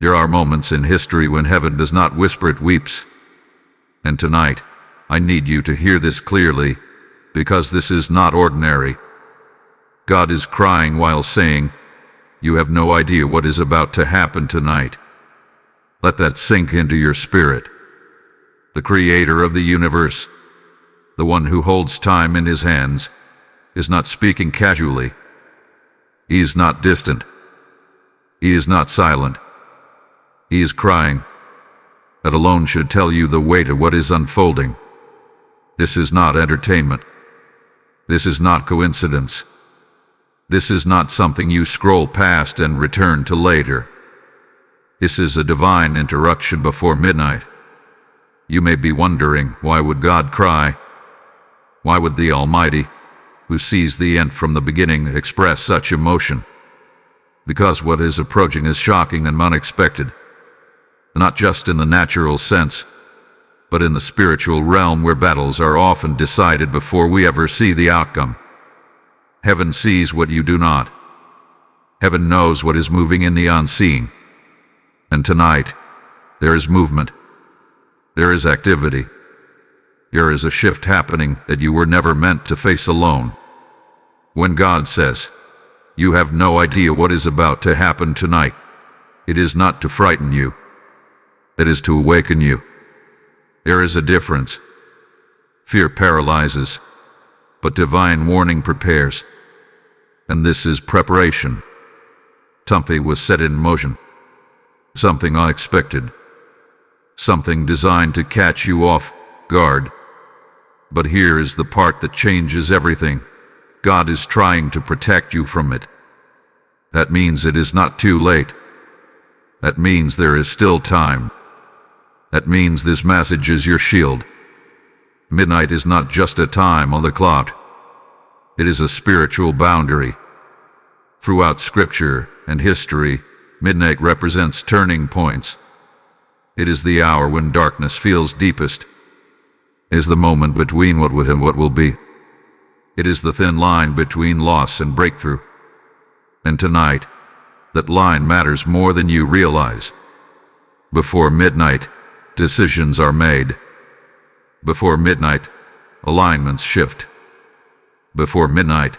There are moments in history when heaven does not whisper, it weeps. And tonight, I need you to hear this clearly, because this is not ordinary. God is crying while saying, "You have no idea what is about to happen tonight." Let that sink into your spirit. The Creator of the universe, the one who holds time in his hands, is not speaking casually. He is not distant. He is not silent. He is crying. That alone should tell you the weight of what is unfolding. This is not entertainment. This is not coincidence. This is not something you scroll past and return to later. This is a divine interruption before midnight. You may be wondering, why would God cry? Why would the Almighty, who sees the end from the beginning, express such emotion? Because what is approaching is shocking and unexpected. Not just in the natural sense, but in the spiritual realm where battles are often decided before we ever see the outcome. Heaven sees what you do not. Heaven knows what is moving in the unseen. And tonight, there is movement. There is activity. There is a shift happening that you were never meant to face alone. When God says, "You have no idea what is about to happen tonight," it is not to frighten you. It is to awaken you. There is a difference. Fear paralyzes, but divine warning prepares. And this is preparation. Something was set in motion. Something unexpected. Something designed to catch you off guard. But here is the part that changes everything. God is trying to protect you from it. That means it is not too late. That means there is still time. That means this message is your shield. Midnight is not just a time on the clock. It is a spiritual boundary. Throughout Scripture and history, midnight represents turning points. It is the hour when darkness feels deepest. It is the moment between what was and what will be. It is the thin line between loss and breakthrough. And tonight, that line matters more than you realize. Before midnight, decisions are made. Before midnight, alignments shift. Before midnight,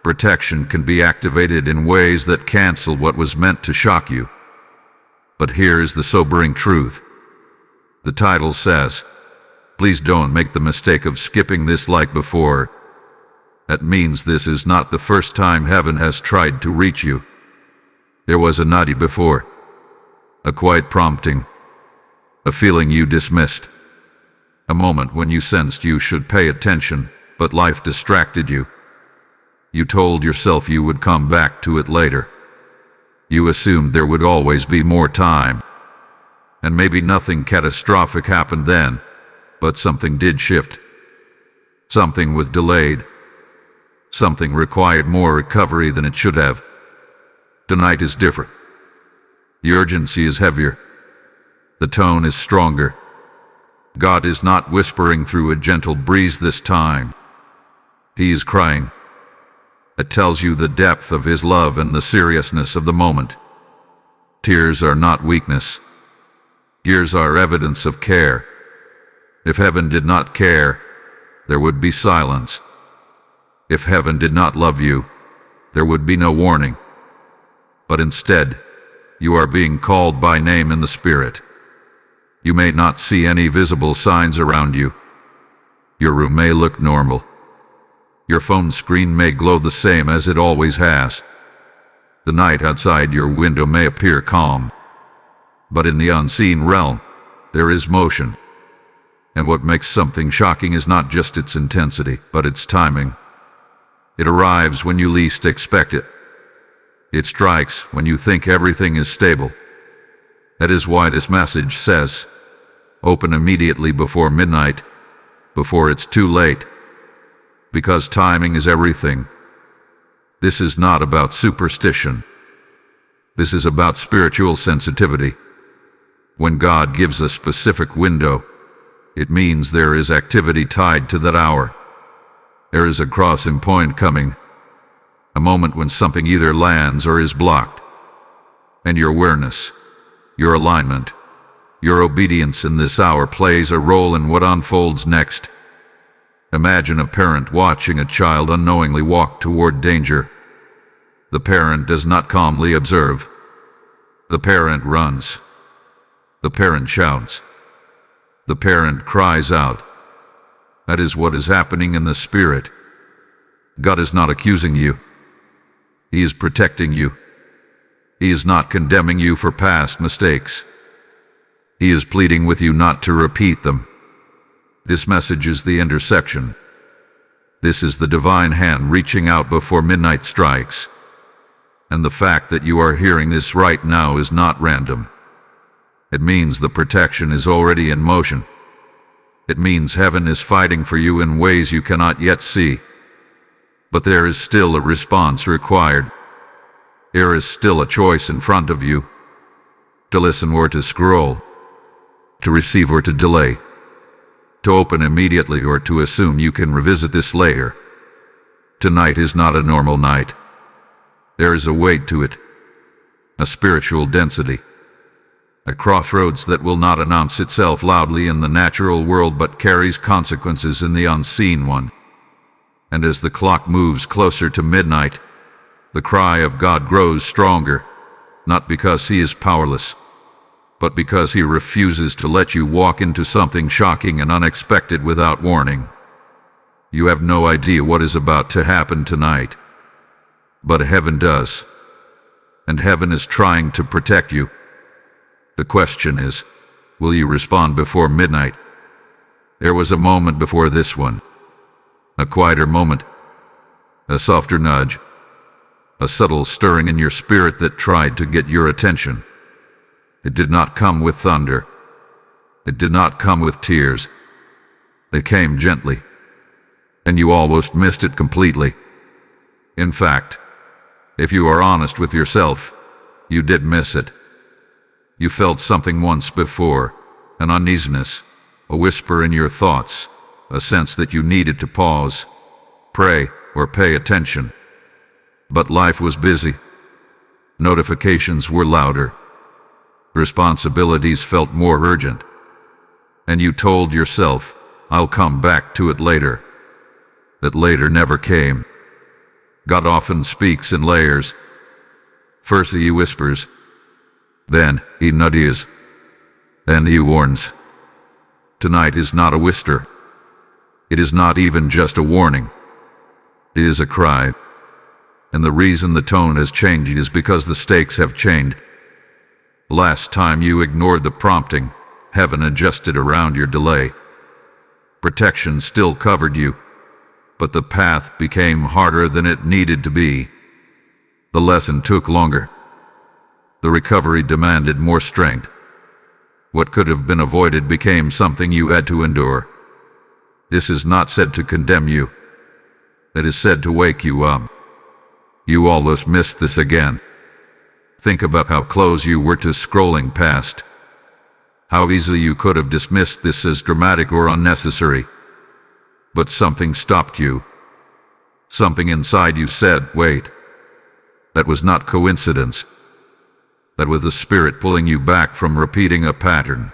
protection can be activated in ways that cancel what was meant to shock you. But here is the sobering truth. The title says, "Please don't make the mistake of skipping this like before." That means this is not the first time heaven has tried to reach you. There was a nudge before, a quiet prompting, a feeling you dismissed, a moment when you sensed you should pay attention, but life distracted you. You told yourself you would come back to it later. You assumed there would always be more time. And maybe nothing catastrophic happened then, but something did shift. Something was delayed. Something required more recovery than it should have. Tonight is different. The urgency is heavier. The tone is stronger. God is not whispering through a gentle breeze this time. He is crying. It tells you the depth of His love and the seriousness of the moment. Tears are not weakness. Tears are evidence of care. If heaven did not care, there would be silence. If heaven did not love you, there would be no warning. But instead, you are being called by name in the Spirit. You may not see any visible signs around you. Your room may look normal. Your phone screen may glow the same as it always has. The night outside your window may appear calm. But in the unseen realm, there is motion. And what makes something shocking is not just its intensity, but its timing. It arrives when you least expect it. It strikes when you think everything is stable. That is why this message says, "Open immediately before midnight, before it's too late." Because timing is everything. This is not about superstition. This is about spiritual sensitivity. When God gives a specific window, it means there is activity tied to that hour. There is a crossing point coming, a moment when something either lands or is blocked. And your awareness, your alignment, your obedience in this hour plays a role in what unfolds next. Imagine a parent watching a child unknowingly walk toward danger. The parent does not calmly observe. The parent runs. The parent shouts. The parent cries out. That is what is happening in the spirit. God is not accusing you. He is protecting you. He is not condemning you for past mistakes. He is pleading with you not to repeat them. This message is the interception. This is the divine hand reaching out before midnight strikes. And the fact that you are hearing this right now is not random. It means the protection is already in motion. It means heaven is fighting for you in ways you cannot yet see. But there is still a response required. There is still a choice in front of you. To listen or to scroll. To receive or to delay. To open immediately or to assume you can revisit this later. Tonight is not a normal night. There is a weight to it. A spiritual density. A crossroads that will not announce itself loudly in the natural world but carries consequences in the unseen one. And as the clock moves closer to midnight, the cry of God grows stronger, not because He is powerless, but because He refuses to let you walk into something shocking and unexpected without warning. You have no idea what is about to happen tonight, but heaven does, and heaven is trying to protect you. The question is, will you respond before midnight? There was a moment before this one, a quieter moment, a softer nudge, a subtle stirring in your spirit that tried to get your attention. It did not come with thunder. It did not come with tears. It came gently, and you almost missed it completely. In fact, if you are honest with yourself, you did miss it. You felt something once before, an uneasiness, a whisper in your thoughts, a sense that you needed to pause, pray, or pay attention. But life was busy. Notifications were louder. Responsibilities felt more urgent. And you told yourself, I'll come back to it later. That later never came. God often speaks in layers. First He whispers, then He nudges, then He warns. Tonight is not a whisper. It is not even just a warning. It is a cry. And the reason the tone has changed is because the stakes have changed. Last time you ignored the prompting, heaven adjusted around your delay. Protection still covered you, but the path became harder than it needed to be. The lesson took longer. The recovery demanded more strength. What could have been avoided became something you had to endure. This is not said to condemn you. It is said to wake you up. You almost missed this again. Think about how close you were to scrolling past. How easily you could have dismissed this as dramatic or unnecessary. But something stopped you. Something inside you said, wait. That was not coincidence. That was the Spirit pulling you back from repeating a pattern.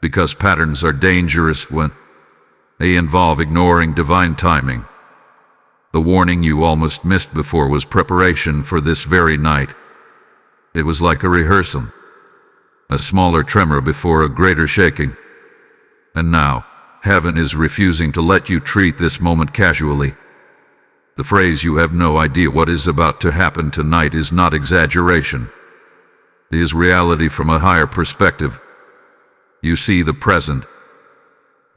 Because patterns are dangerous when they involve ignoring divine timing. The warning you almost missed before was preparation for this very night. It was like a rehearsal. A smaller tremor before a greater shaking. And now, heaven is refusing to let you treat this moment casually. The phrase "you have no idea what is about to happen tonight" is not exaggeration. It is reality from a higher perspective. You see the present.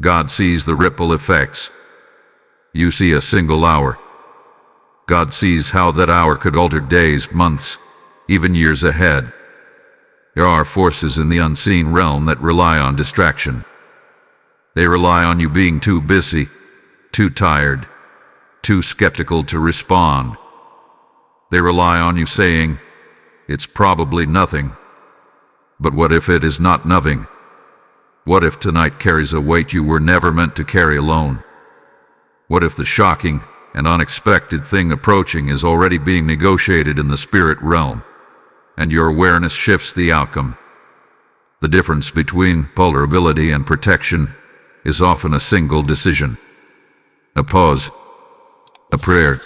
God sees the ripple effects. You see a single hour. God sees how that hour could alter days, months, even years ahead. There are forces in the unseen realm that rely on distraction. They rely on you being too busy, too tired, too skeptical to respond. They rely on you saying, it's probably nothing. But what if it is not nothing? What if tonight carries a weight you were never meant to carry alone? What if the shocking and unexpected thing approaching is already being negotiated in the spirit realm, and your awareness shifts the outcome? The difference between vulnerability and protection is often a single decision. A pause, a prayer,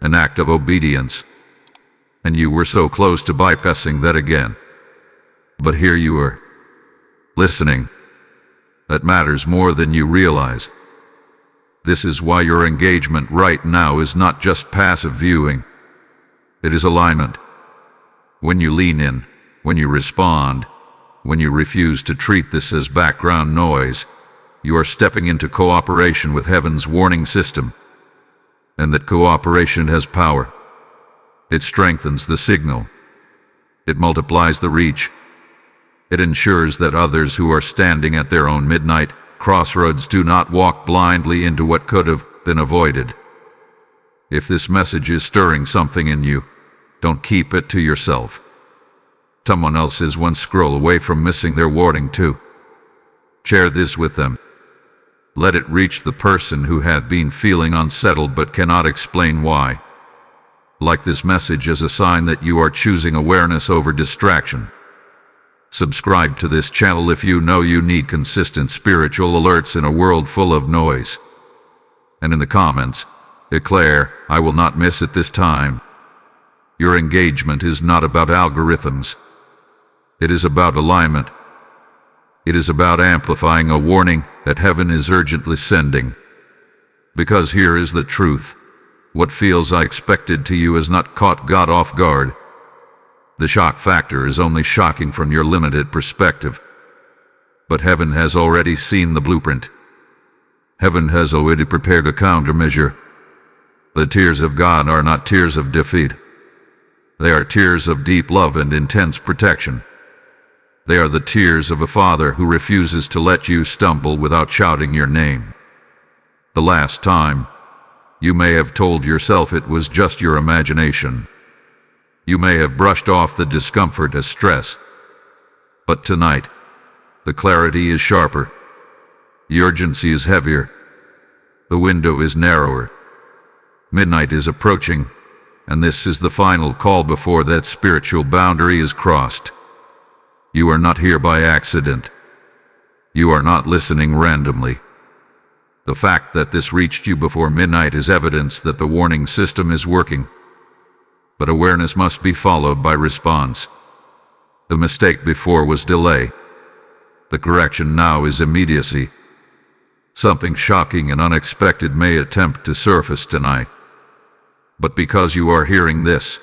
an act of obedience. And you were so close to bypassing that again. But here you are, listening. That matters more than you realize. This is why your engagement right now is not just passive viewing. It is alignment. When you lean in, when you respond, when you refuse to treat this as background noise, you are stepping into cooperation with heaven's warning system. And that cooperation has power. It strengthens the signal. It multiplies the reach. It ensures that others who are standing at their own midnight crossroads do not walk blindly into what could have been avoided. If this message is stirring something in you, don't keep it to yourself. Someone else is one scroll away from missing their warning too. Share this with them. Let it reach the person who hath been feeling unsettled but cannot explain why. Like this message as a sign that you are choosing awareness over distraction. Subscribe to this channel if you know you need consistent spiritual alerts in a world full of noise. And in the comments, declare, "I will not miss it this time." Your engagement is not about algorithms. It is about alignment. It is about amplifying a warning that heaven is urgently sending. Because here is the truth. What feels unexpected to you has not caught God off guard. The shock factor is only shocking from your limited perspective. But heaven has already seen the blueprint. Heaven has already prepared a countermeasure. The tears of God are not tears of defeat. They are tears of deep love and intense protection. They are the tears of a father who refuses to let you stumble without shouting your name. The last time, you may have told yourself it was just your imagination. You may have brushed off the discomfort as stress. But tonight, the clarity is sharper. The urgency is heavier. The window is narrower. Midnight is approaching, and this is the final call before that spiritual boundary is crossed. You are not here by accident. You are not listening randomly. The fact that this reached you before midnight is evidence that the warning system is working. But awareness must be followed by response. The mistake before was delay. The correction now is immediacy. Something shocking and unexpected may attempt to surface tonight. But because you are hearing this,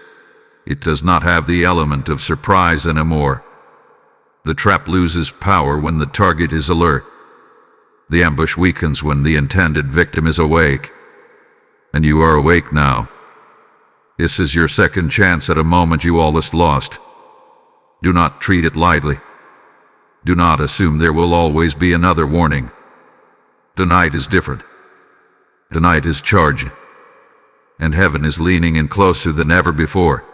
it does not have the element of surprise anymore. The trap loses power when the target is alert. The ambush weakens when the intended victim is awake. And you are awake now. This is your second chance at a moment you almost lost. Do not treat it lightly. Do not assume there will always be another warning. Tonight is different. Tonight is charged. And heaven is leaning in closer than ever before.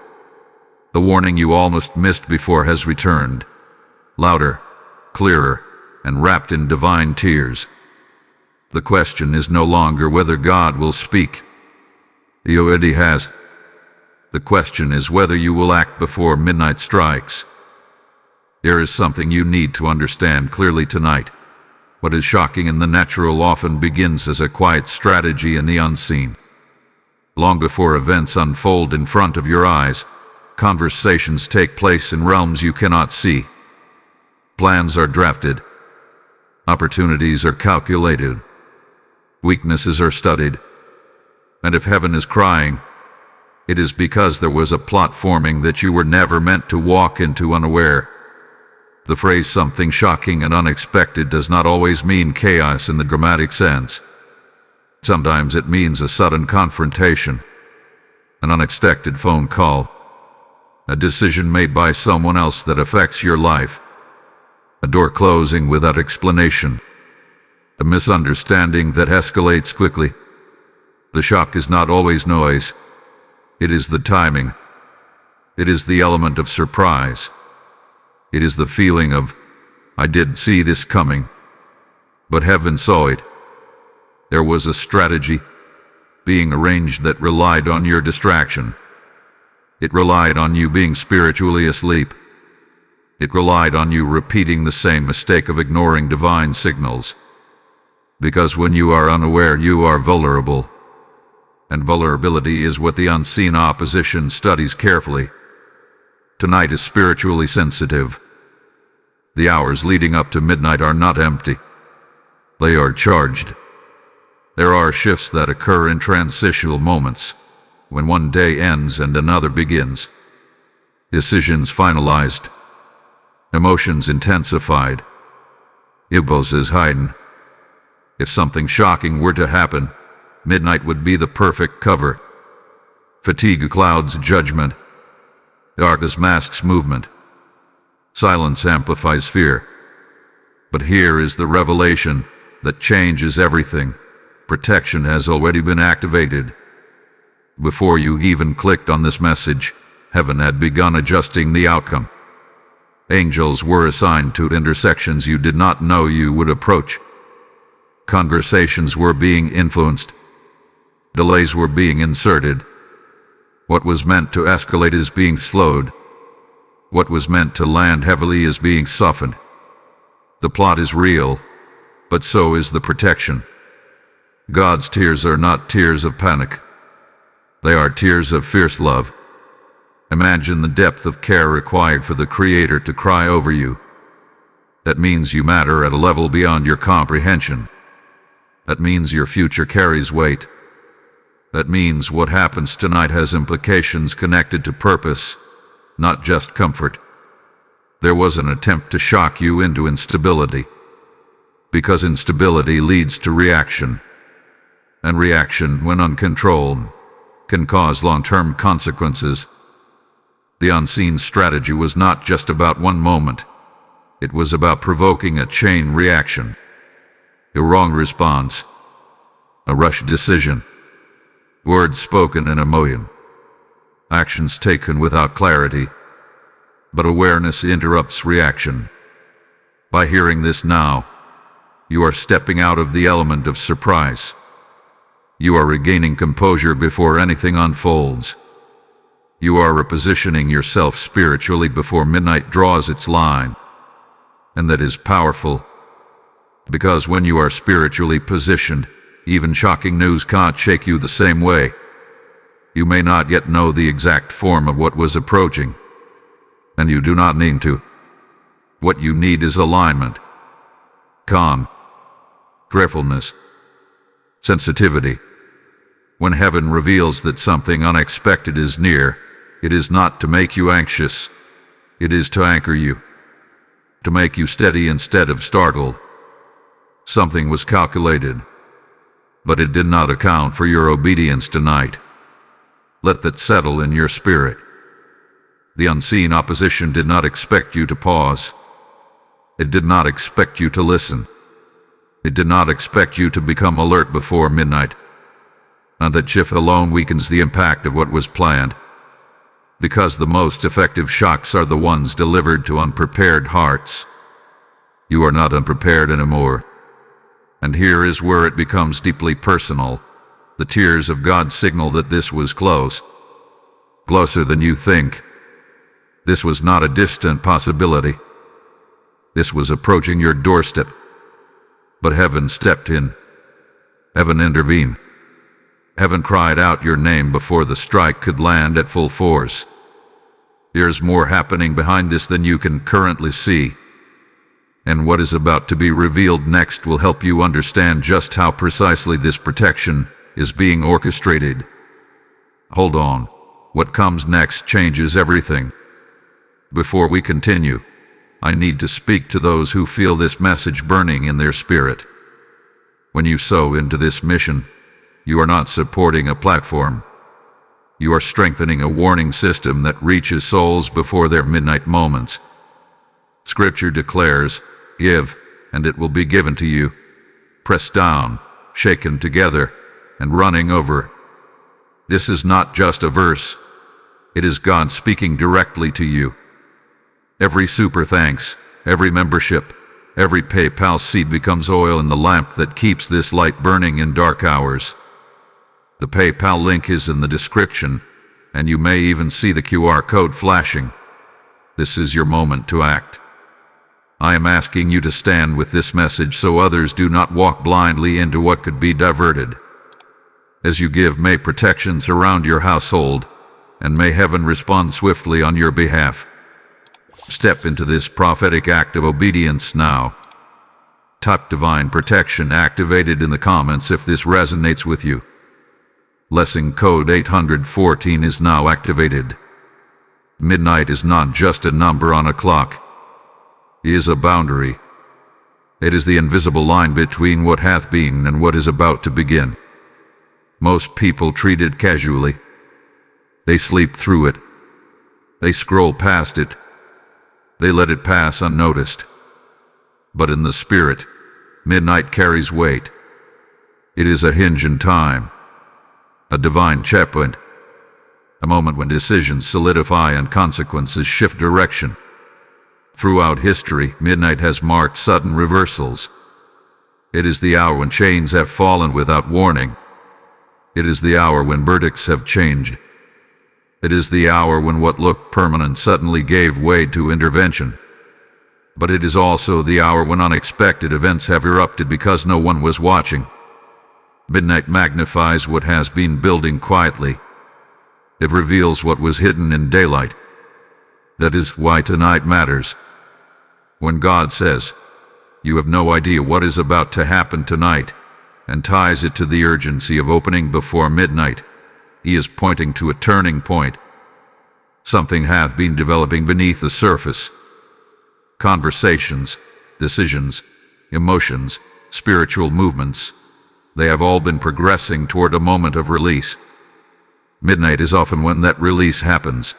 The warning you almost missed before has returned. Louder, clearer, and wrapped in divine tears. The question is no longer whether God will speak. He already has. The question is whether you will act before midnight strikes. There is something you need to understand clearly tonight. What is shocking in the natural often begins as a quiet strategy in the unseen. Long before events unfold in front of your eyes, conversations take place in realms you cannot see. Plans are drafted. Opportunities are calculated. Weaknesses are studied. And if heaven is crying, it is because there was a plot forming that you were never meant to walk into unaware. The phrase "something shocking and unexpected" does not always mean chaos in the dramatic sense. Sometimes it means a sudden confrontation, an unexpected phone call, a decision made by someone else that affects your life, a door closing without explanation, a misunderstanding that escalates quickly. The shock is not always noise. It is the timing. It is the element of surprise. It is the feeling of, "I didn't see this coming, but heaven saw it." There was a strategy being arranged that relied on your distraction. It relied on you being spiritually asleep. It relied on you repeating the same mistake of ignoring divine signals. Because when you are unaware, you are vulnerable. And vulnerability is what the unseen opposition studies carefully. Tonight is spiritually sensitive. The hours leading up to midnight are not empty. They are charged. There are shifts that occur in transitional moments, when one day ends and another begins. Decisions finalized. Emotions intensified. Impulses heightened. If something shocking were to happen, midnight would be the perfect cover. Fatigue clouds judgment. Darkness masks movement. Silence amplifies fear. But here is the revelation that changes everything. Protection has already been activated. Before you even clicked on this message, heaven had begun adjusting the outcome. Angels were assigned to intersections you did not know you would approach. Conversations were being influenced. Delays were being inserted. What was meant to escalate is being slowed. What was meant to land heavily is being softened. The plot is real, but so is the protection. God's tears are not tears of panic. They are tears of fierce love. Imagine the depth of care required for the Creator to cry over you. That means you matter at a level beyond your comprehension. That means your future carries weight. That means what happens tonight has implications connected to purpose, not just comfort. There was an attempt to shock you into instability, because instability leads to reaction. And reaction, when uncontrolled, can cause long-term consequences. The unseen strategy was not just about one moment. It was about provoking a chain reaction. A wrong response. A rushed decision. Words spoken in emotion. Actions taken without clarity. But awareness interrupts reaction. By hearing this now, you are stepping out of the element of surprise. You are regaining composure before anything unfolds. You are repositioning yourself spiritually before midnight draws its line. And that is powerful. Because when you are spiritually positioned, even shocking news can't shake you the same way. You may not yet know the exact form of what was approaching. And you do not need to. What you need is alignment. Calm. Carefulness. Sensitivity. When heaven reveals that something unexpected is near, it is not to make you anxious. It is to anchor you. To make you steady instead of startled. Something was calculated, but it did not account for your obedience tonight. Let that settle in your spirit. The unseen opposition did not expect you to pause. It did not expect you to listen. It did not expect you to become alert before midnight. And that shift alone weakens the impact of what was planned. Because the most effective shocks are the ones delivered to unprepared hearts. You are not unprepared anymore. And here is where it becomes deeply personal. The tears of God signal that this was close. Closer than you think. This was not a distant possibility. This was approaching your doorstep. But heaven stepped in. Heaven intervened. Heaven cried out your name before the strike could land at full force. There's more happening behind this than you can currently see. And what is about to be revealed next will help you understand just how precisely this protection is being orchestrated. Hold on. What comes next changes everything. Before we continue, I need to speak to those who feel this message burning in their spirit. When you sow into this mission, you are not supporting a platform. You are strengthening a warning system that reaches souls before their midnight moments. Scripture declares, "Give, and it will be given to you, pressed down, shaken together, and running over." This is not just a verse. It is God speaking directly to you. Every super thanks, every membership, every PayPal seed becomes oil in the lamp that keeps this light burning in dark hours. The PayPal link is in the description, and you may even see the QR code flashing. This is your moment to act. I am asking you to stand with this message so others do not walk blindly into what could be diverted. As you give, may protection surround your household, and may heaven respond swiftly on your behalf. Step into this prophetic act of obedience now. Type divine protection activated in the comments if this resonates with you. Lesson code 814 is now activated. Midnight is not just a number on a clock. It is a boundary. It is the invisible line between what hath been and what is about to begin. Most people treat it casually. They sleep through it. They scroll past it. They let it pass unnoticed. But in the spirit, midnight carries weight. It is a hinge in time, a divine checkpoint, a moment when decisions solidify and consequences shift direction. Throughout history, midnight has marked sudden reversals. It is the hour when chains have fallen without warning. It is the hour when verdicts have changed. It is the hour when what looked permanent suddenly gave way to intervention. But it is also the hour when unexpected events have erupted because no one was watching. Midnight magnifies what has been building quietly. It reveals what was hidden in daylight. That is why tonight matters. When God says, "You have no idea what is about to happen tonight," and ties it to the urgency of opening before midnight, He is pointing to a turning point. Something hath been developing beneath the surface. Conversations, decisions, emotions, spiritual movements, they have all been progressing toward a moment of release. Midnight is often when that release happens.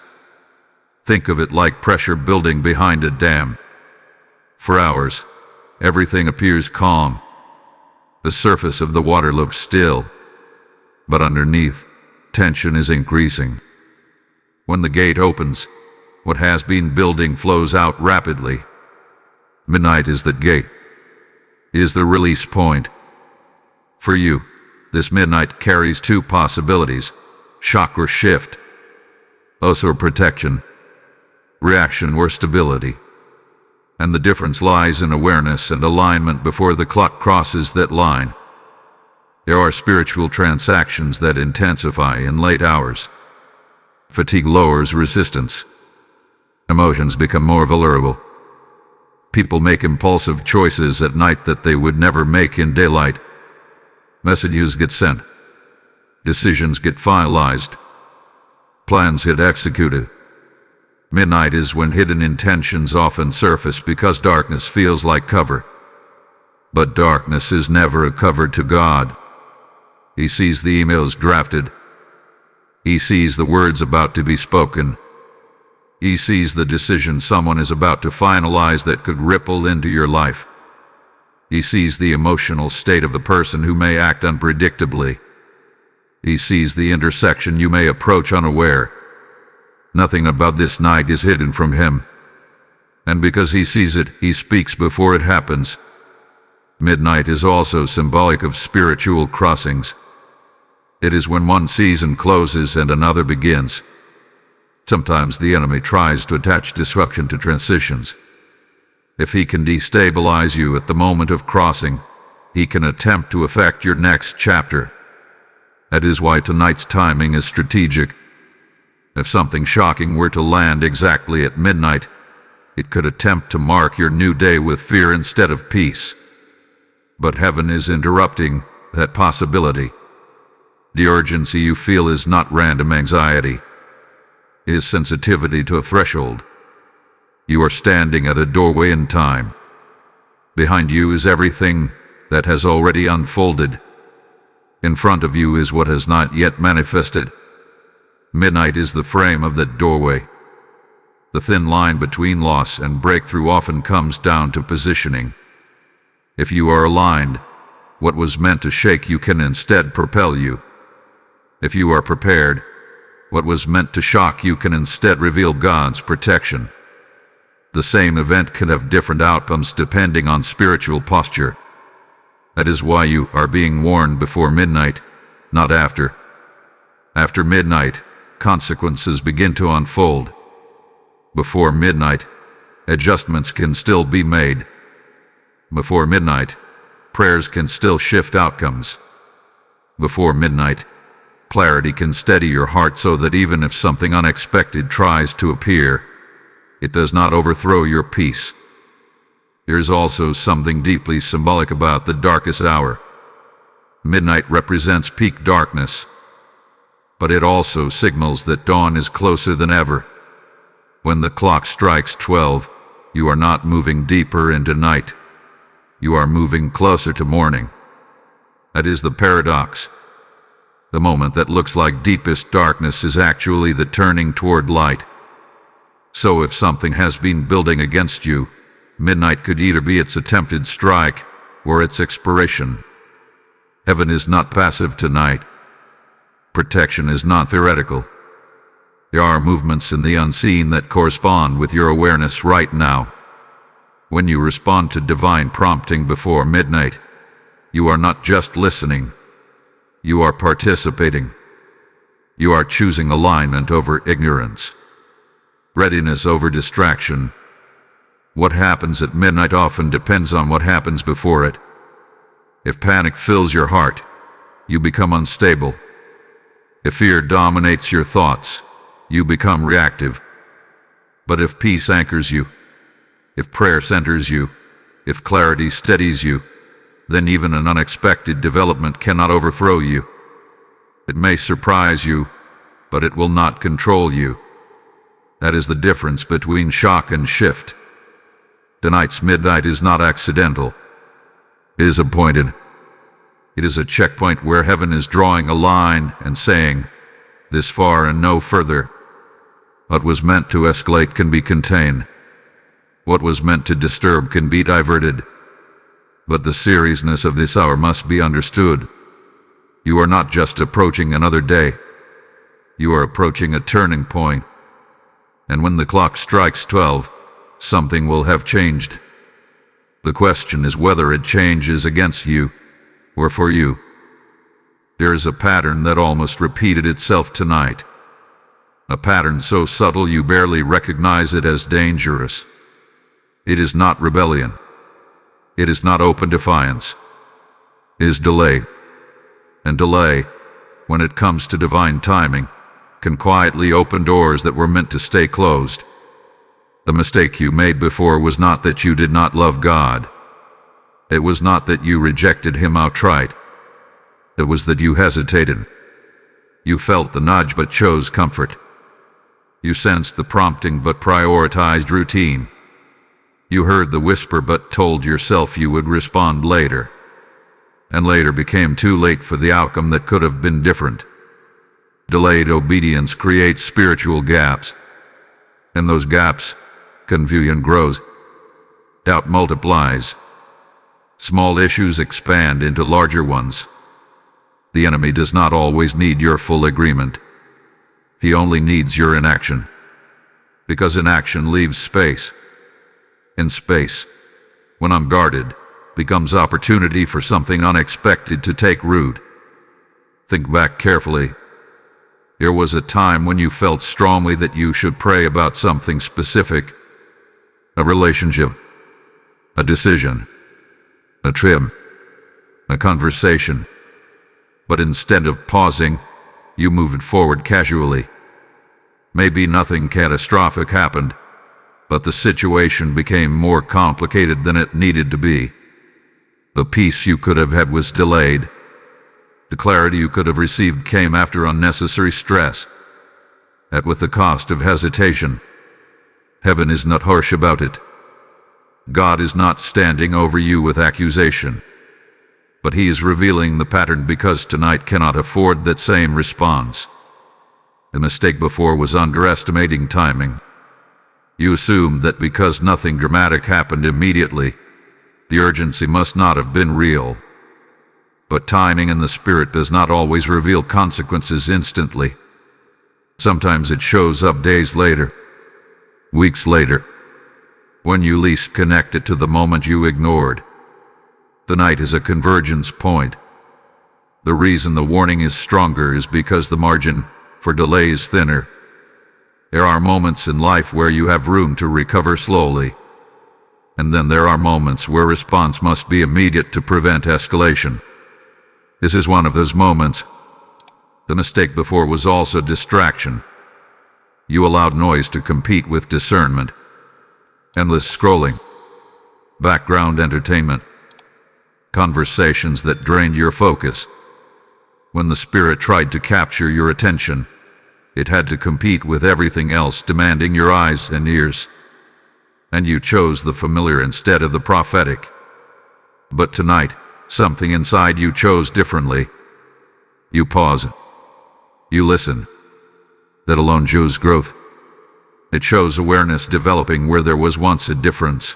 Think of it like pressure building behind a dam. For hours, everything appears calm. The surface of the water looks still, but underneath, tension is increasing. When the gate opens, what has been building flows out rapidly. Midnight is that gate, is the release point. For you, this midnight carries two possibilities: shock or shift, us or protection, reaction or stability. And the difference lies in awareness and alignment before the clock crosses that line. There are spiritual transactions that intensify in late hours. Fatigue lowers resistance. Emotions become more vulnerable. People make impulsive choices at night that they would never make in daylight. Messages get sent. Decisions get finalized. Plans get executed. Midnight is when hidden intentions often surface because darkness feels like cover. But darkness is never a cover to God. He sees the emails drafted. He sees the words about to be spoken. He sees the decision someone is about to finalize that could ripple into your life. He sees the emotional state of the person who may act unpredictably. He sees the intersection you may approach unaware. Nothing about this night is hidden from him. And because he sees it, he speaks before it happens. Midnight is also symbolic of spiritual crossings. It is when one season closes and another begins. Sometimes the enemy tries to attach disruption to transitions. If he can destabilize you at the moment of crossing, he can attempt to affect your next chapter. That is why tonight's timing is strategic. If something shocking were to land exactly at midnight, it could attempt to mark your new day with fear instead of peace. But heaven is interrupting that possibility. The urgency you feel is not random anxiety. It is sensitivity to a threshold. You are standing at a doorway in time. Behind you is everything that has already unfolded. In front of you is what has not yet manifested. Midnight is the frame of that doorway. The thin line between loss and breakthrough often comes down to positioning. If you are aligned, what was meant to shake you can instead propel you. If you are prepared, what was meant to shock you can instead reveal God's protection. The same event can have different outcomes depending on spiritual posture. That is why you are being warned before midnight, not after. After midnight, consequences begin to unfold. Before midnight, adjustments can still be made. Before midnight, prayers can still shift outcomes. Before midnight, clarity can steady your heart so that even if something unexpected tries to appear, it does not overthrow your peace. There is also something deeply symbolic about the darkest hour. Midnight represents peak darkness, but it also signals that dawn is closer than ever. When the clock strikes 12, you are not moving deeper into night. You are moving closer to morning. That is the paradox. The moment that looks like deepest darkness is actually the turning toward light. So if something has been building against you, midnight could either be its attempted strike or its expiration. Heaven is not passive tonight. Protection is not theoretical. There are movements in the unseen that correspond with your awareness right now. When you respond to divine prompting before midnight, you are not just listening. You are participating. You are choosing alignment over ignorance, readiness over distraction. What happens at midnight often depends on what happens before it. If panic fills your heart, you become unstable. If fear dominates your thoughts, you become reactive. But if peace anchors you, if prayer centers you, if clarity steadies you, then even an unexpected development cannot overthrow you. It may surprise you, but it will not control you. That is the difference between shock and shift. Tonight's midnight is not accidental. It is appointed. It is a checkpoint where heaven is drawing a line and saying, "This far and no further." What was meant to escalate can be contained. What was meant to disturb can be diverted. But the seriousness of this hour must be understood. You are not just approaching another day. You are approaching a turning point. And when the clock strikes 12, something will have changed. The question is whether it changes against you or for you. There is a pattern that almost repeated itself tonight. A pattern so subtle you barely recognize it as dangerous. It is not rebellion. It is not open defiance. It is delay. And delay, when it comes to divine timing, can quietly open doors that were meant to stay closed. The mistake you made before was not that you did not love God. It was not that you rejected Him outright. It was that you hesitated. You felt the nudge but chose comfort. You sensed the prompting but prioritized routine. You heard the whisper but told yourself you would respond later. And later became too late for the outcome that could have been different. Delayed obedience creates spiritual gaps. In those gaps, confusion grows. Doubt multiplies. Small issues expand into larger ones. The enemy does not always need your full agreement. He only needs your inaction. Because inaction leaves space. In space, when unguarded, becomes opportunity for something unexpected to take root. Think back carefully. There was a time when you felt strongly that you should pray about something specific. A relationship, a decision, a trip, a conversation. But instead of pausing, you moved forward casually. Maybe nothing catastrophic happened, but the situation became more complicated than it needed to be. The peace you could have had was delayed. The clarity you could have received came after unnecessary stress, at with the cost of hesitation. Heaven is not harsh about it. God is not standing over you with accusation, but He is revealing the pattern because tonight cannot afford that same response. The mistake before was underestimating timing. You assumed that because nothing dramatic happened immediately, the urgency must not have been real. But timing in the spirit does not always reveal consequences instantly. Sometimes it shows up days later, weeks later, when you least connect it to the moment you ignored. The night is a convergence point. The reason the warning is stronger is because the margin for delay is thinner. There are moments in life where you have room to recover slowly. And then there are moments where response must be immediate to prevent escalation. This is one of those moments. The mistake before was also distraction. You allowed noise to compete with discernment. Endless scrolling. Background entertainment. Conversations that drained your focus. When the Spirit tried to capture your attention, it had to compete with everything else demanding your eyes and ears. And you chose the familiar instead of the prophetic. But tonight, something inside you chose differently. You pause. You listen. That alone shows growth. It shows awareness developing where there was once a difference.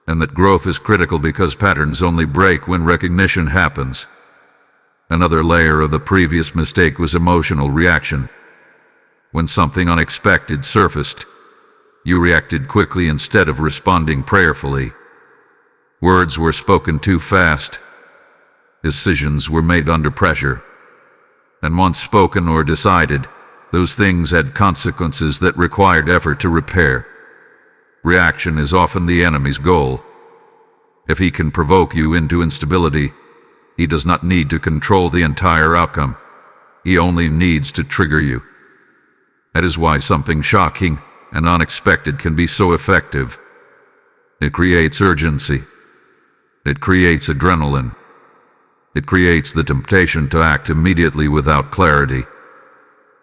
And that growth is critical because patterns only break when recognition happens. Another layer of the previous mistake was emotional reaction. When something unexpected surfaced, you reacted quickly instead of responding prayerfully. Words were spoken too fast. Decisions were made under pressure. And once spoken or decided, those things had consequences that required effort to repair. Reaction is often the enemy's goal. If he can provoke you into instability, he does not need to control the entire outcome. He only needs to trigger you. That is why something shocking and unexpected can be so effective. It creates urgency. It creates adrenaline. It creates the temptation to act immediately without clarity.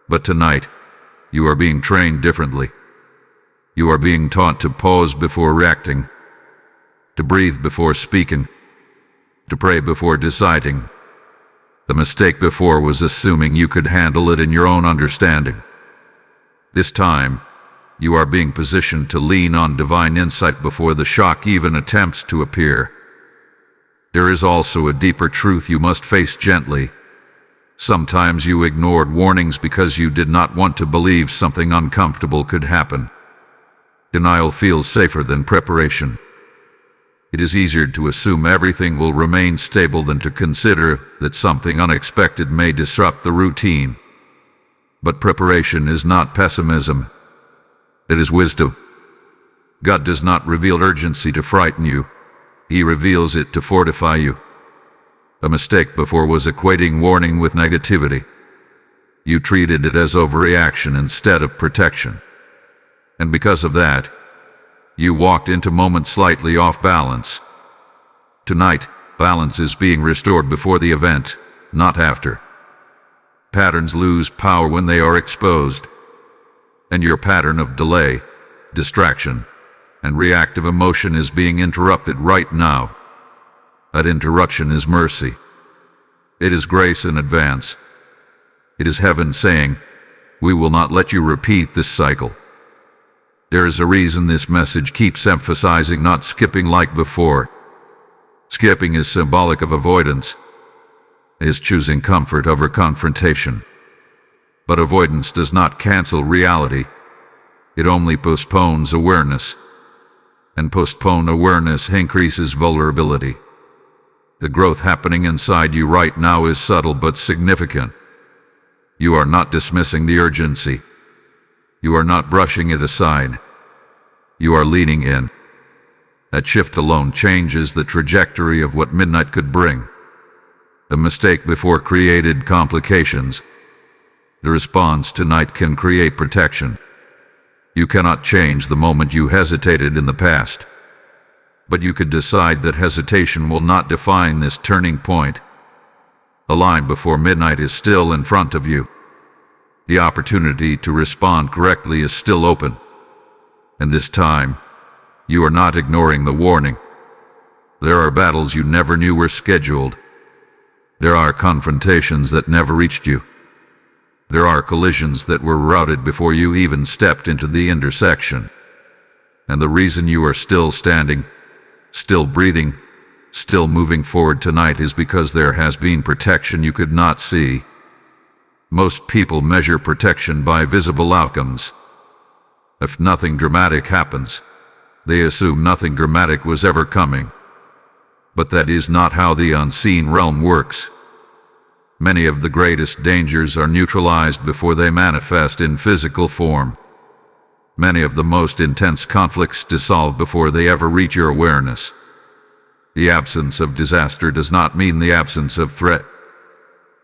But tonight, you are being trained differently. You are being taught to pause before reacting, to breathe before speaking, to pray before deciding. The mistake before was assuming you could handle it in your own understanding. This time, you are being positioned to lean on divine insight before the shock even attempts to appear. There is also a deeper truth you must face gently. Sometimes you ignored warnings because you did not want to believe something uncomfortable could happen. Denial feels safer than preparation. It is easier to assume everything will remain stable than to consider that something unexpected may disrupt the routine. But preparation is not pessimism. It is wisdom. God does not reveal urgency to frighten you. He reveals it to fortify you. A mistake before was equating warning with negativity. You treated it as overreaction instead of protection. And because of that, you walked into moments slightly off balance. Tonight, balance is being restored before the event, not after. Patterns lose power when they are exposed. And your pattern of delay, distraction, and reactive emotion is being interrupted right now. That interruption is mercy. It is grace in advance. It is heaven saying, "We will not let you repeat this cycle." There is a reason this message keeps emphasizing not skipping like before. Skipping is symbolic of avoidance. It is choosing comfort over confrontation. But avoidance does not cancel reality. It only postpones awareness. And postponed awareness increases vulnerability. The growth happening inside you right now is subtle but significant. You are not dismissing the urgency. You are not brushing it aside. You are leaning in. That shift alone changes the trajectory of what midnight could bring. The mistake before created complications. The response tonight can create protection. You cannot change the moment you hesitated in the past. But you could decide that hesitation will not define this turning point. The line before midnight is still in front of you. The opportunity to respond correctly is still open. And this time, you are not ignoring the warning. There are battles you never knew were scheduled. There are confrontations that never reached you. There are collisions that were routed before you even stepped into the intersection. And the reason you are still standing, still breathing, still moving forward tonight is because there has been protection you could not see. Most people measure protection by visible outcomes. If nothing dramatic happens, they assume nothing dramatic was ever coming. But that is not how the unseen realm works. Many of the greatest dangers are neutralized before they manifest in physical form. Many of the most intense conflicts dissolve before they ever reach your awareness. The absence of disaster does not mean the absence of threat.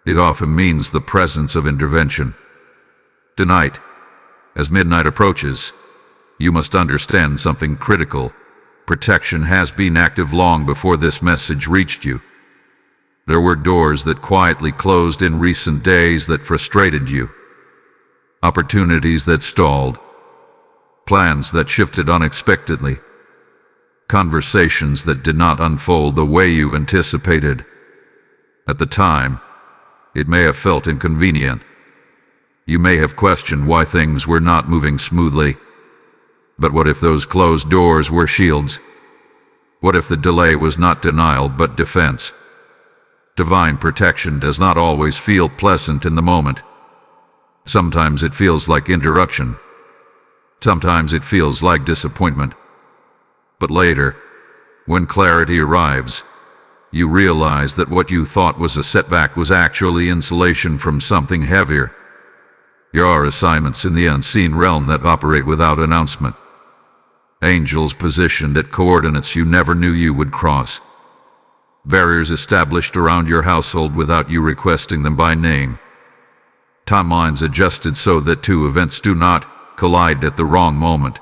It often means the presence of intervention. Tonight, as midnight approaches, you must understand something critical. Protection has been active long before this message reached you. There were doors that quietly closed in recent days that frustrated you, opportunities that stalled, plans that shifted unexpectedly, conversations that did not unfold the way you anticipated. At the time, it may have felt inconvenient. You may have questioned why things were not moving smoothly. But what if those closed doors were shields? What if the delay was not denial but defense? Divine protection does not always feel pleasant in the moment. Sometimes it feels like interruption. Sometimes it feels like disappointment. But later, when clarity arrives, you realize that what you thought was a setback was actually insulation from something heavier. There are assignments in the unseen realm that operate without announcement. Angels positioned at coordinates you never knew you would cross. Barriers established around your household without you requesting them by name. Timelines adjusted so that two events do not collide at the wrong moment.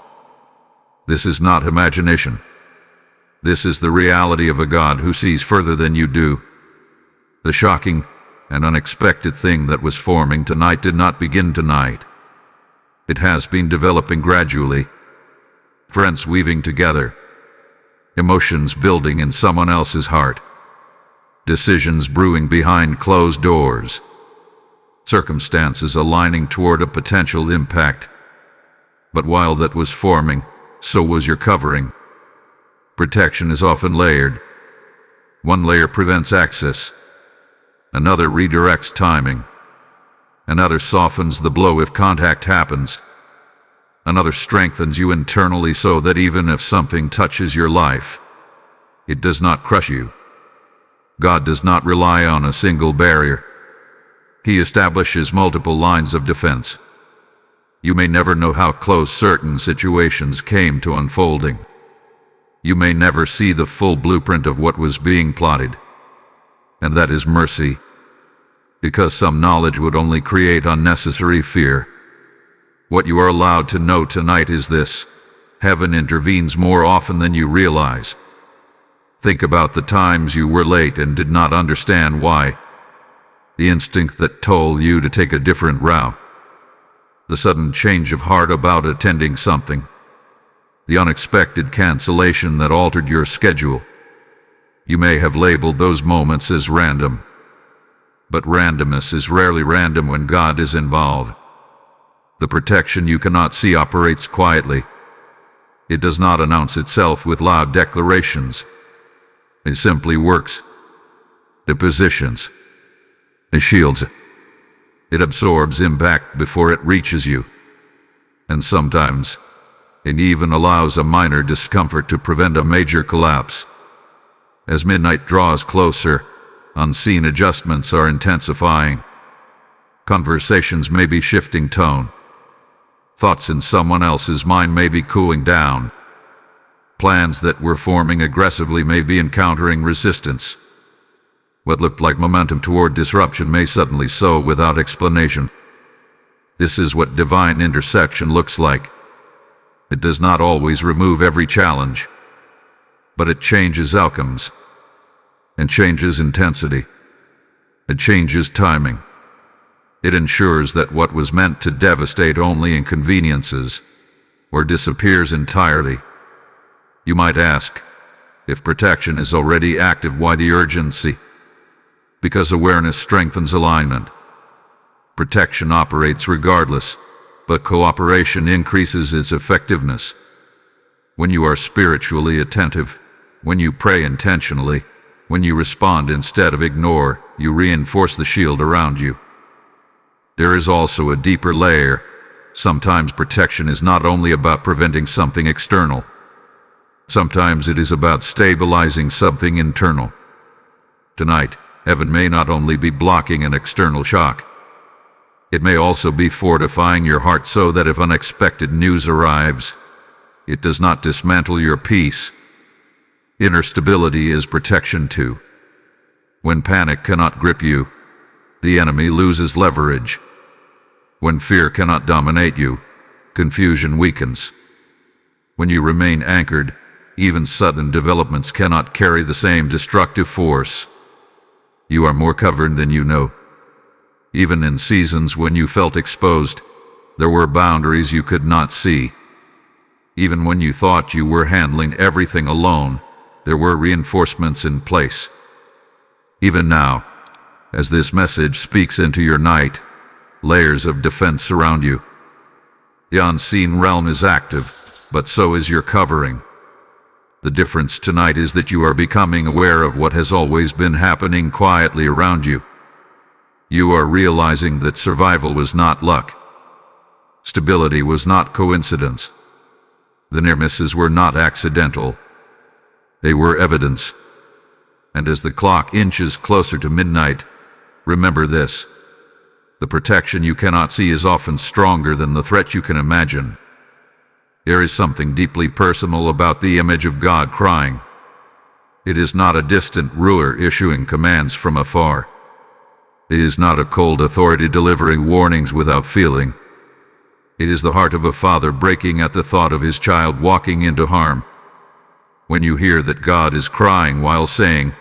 This is not imagination. This is the reality of a God who sees further than you do. The shocking and unexpected thing that was forming tonight did not begin tonight. It has been developing gradually. Friends weaving together, emotions building in someone else's heart, decisions brewing behind closed doors, circumstances aligning toward a potential impact. But while that was forming, so was your covering. Protection is often layered. One layer prevents access. Another redirects timing. Another softens the blow if contact happens. Another strengthens you internally so that even if something touches your life, it does not crush you. God does not rely on a single barrier. He establishes multiple lines of defense. You may never know how close certain situations came to unfolding. You may never see the full blueprint of what was being plotted. And that is mercy, because some knowledge would only create unnecessary fear. What you are allowed to know tonight is this: heaven intervenes more often than you realize. Think about the times you were late and did not understand why. The instinct that told you to take a different route. The sudden change of heart about attending something. The unexpected cancellation that altered your schedule. You may have labeled those moments as random. But randomness is rarely random when God is involved. The protection you cannot see operates quietly. It does not announce itself with loud declarations. It simply works. It positions. It shields. It absorbs impact before it reaches you. And sometimes, it even allows a minor discomfort to prevent a major collapse. As midnight draws closer, unseen adjustments are intensifying. Conversations may be shifting tone. Thoughts in someone else's mind may be cooling down. Plans that were forming aggressively may be encountering resistance. What looked like momentum toward disruption may suddenly sow without explanation. This is what divine intersection looks like. It does not always remove every challenge, but it changes outcomes, and changes intensity. It changes timing. It ensures that what was meant to devastate only inconveniences or disappears entirely. You might ask, if protection is already active, why the urgency? Because awareness strengthens alignment. Protection operates regardless, but cooperation increases its effectiveness. When you are spiritually attentive, when you pray intentionally, when you respond instead of ignore, you reinforce the shield around you. There is also a deeper layer. Sometimes protection is not only about preventing something external. Sometimes it is about stabilizing something internal. Tonight, heaven may not only be blocking an external shock. It may also be fortifying your heart so that if unexpected news arrives, it does not dismantle your peace. Inner stability is protection too. When panic cannot grip you, the enemy loses leverage. When fear cannot dominate you, confusion weakens. When you remain anchored, even sudden developments cannot carry the same destructive force. You are more covered than you know. Even in seasons when you felt exposed, there were boundaries you could not see. Even when you thought you were handling everything alone, there were reinforcements in place. Even now, as this message speaks into your night, layers of defense surround you. The unseen realm is active, but so is your covering. The difference tonight is that you are becoming aware of what has always been happening quietly around you. You are realizing that survival was not luck. Stability was not coincidence. The near misses were not accidental. They were evidence. And as the clock inches closer to midnight, remember this: the protection you cannot see is often stronger than the threat you can imagine. There is something deeply personal about the image of God crying. It is not a distant ruler issuing commands from afar. It is not a cold authority delivering warnings without feeling. It is the heart of a father breaking at the thought of his child walking into harm. When you hear that God is crying while saying,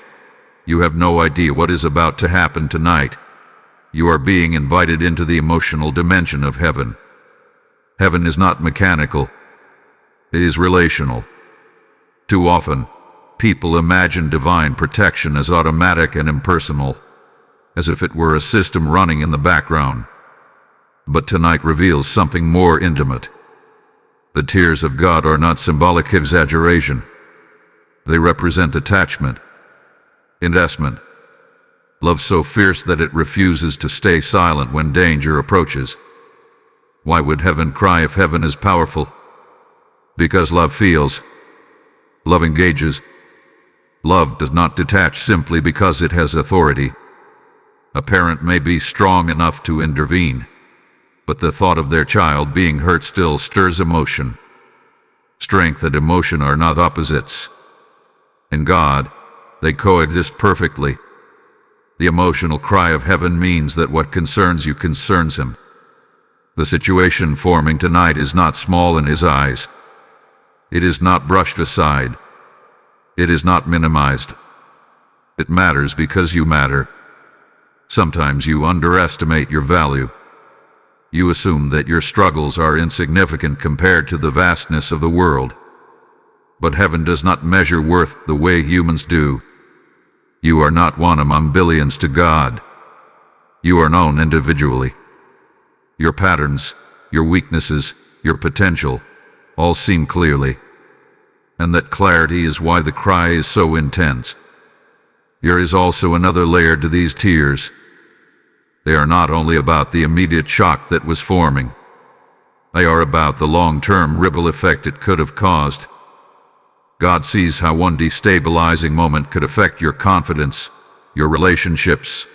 "You have no idea what is about to happen tonight," you are being invited into the emotional dimension of heaven. Heaven is not mechanical. It is relational. Too often, people imagine divine protection as automatic and impersonal, as if it were a system running in the background. But tonight reveals something more intimate. The tears of God are not symbolic exaggeration. They represent attachment, investment, love so fierce that it refuses to stay silent when danger approaches. Why would heaven cry if heaven is powerful? Because love feels. Love engages. Love does not detach simply because it has authority. A parent may be strong enough to intervene, but the thought of their child being hurt still stirs emotion. Strength and emotion are not opposites. In God, they coexist perfectly. The emotional cry of heaven means that what concerns you concerns him. The situation forming tonight is not small in his eyes. It is not brushed aside. It is not minimized. It matters because you matter. Sometimes you underestimate your value. You assume that your struggles are insignificant compared to the vastness of the world. But heaven does not measure worth the way humans do. You are not one among billions to God. You are known individually. Your patterns, your weaknesses, your potential, all seen clearly. And that clarity is why the cry is so intense. There is also another layer to these tears. They are not only about the immediate shock that was forming. They are about the long-term ripple effect it could have caused. God sees how one destabilizing moment could affect your confidence, your relationships,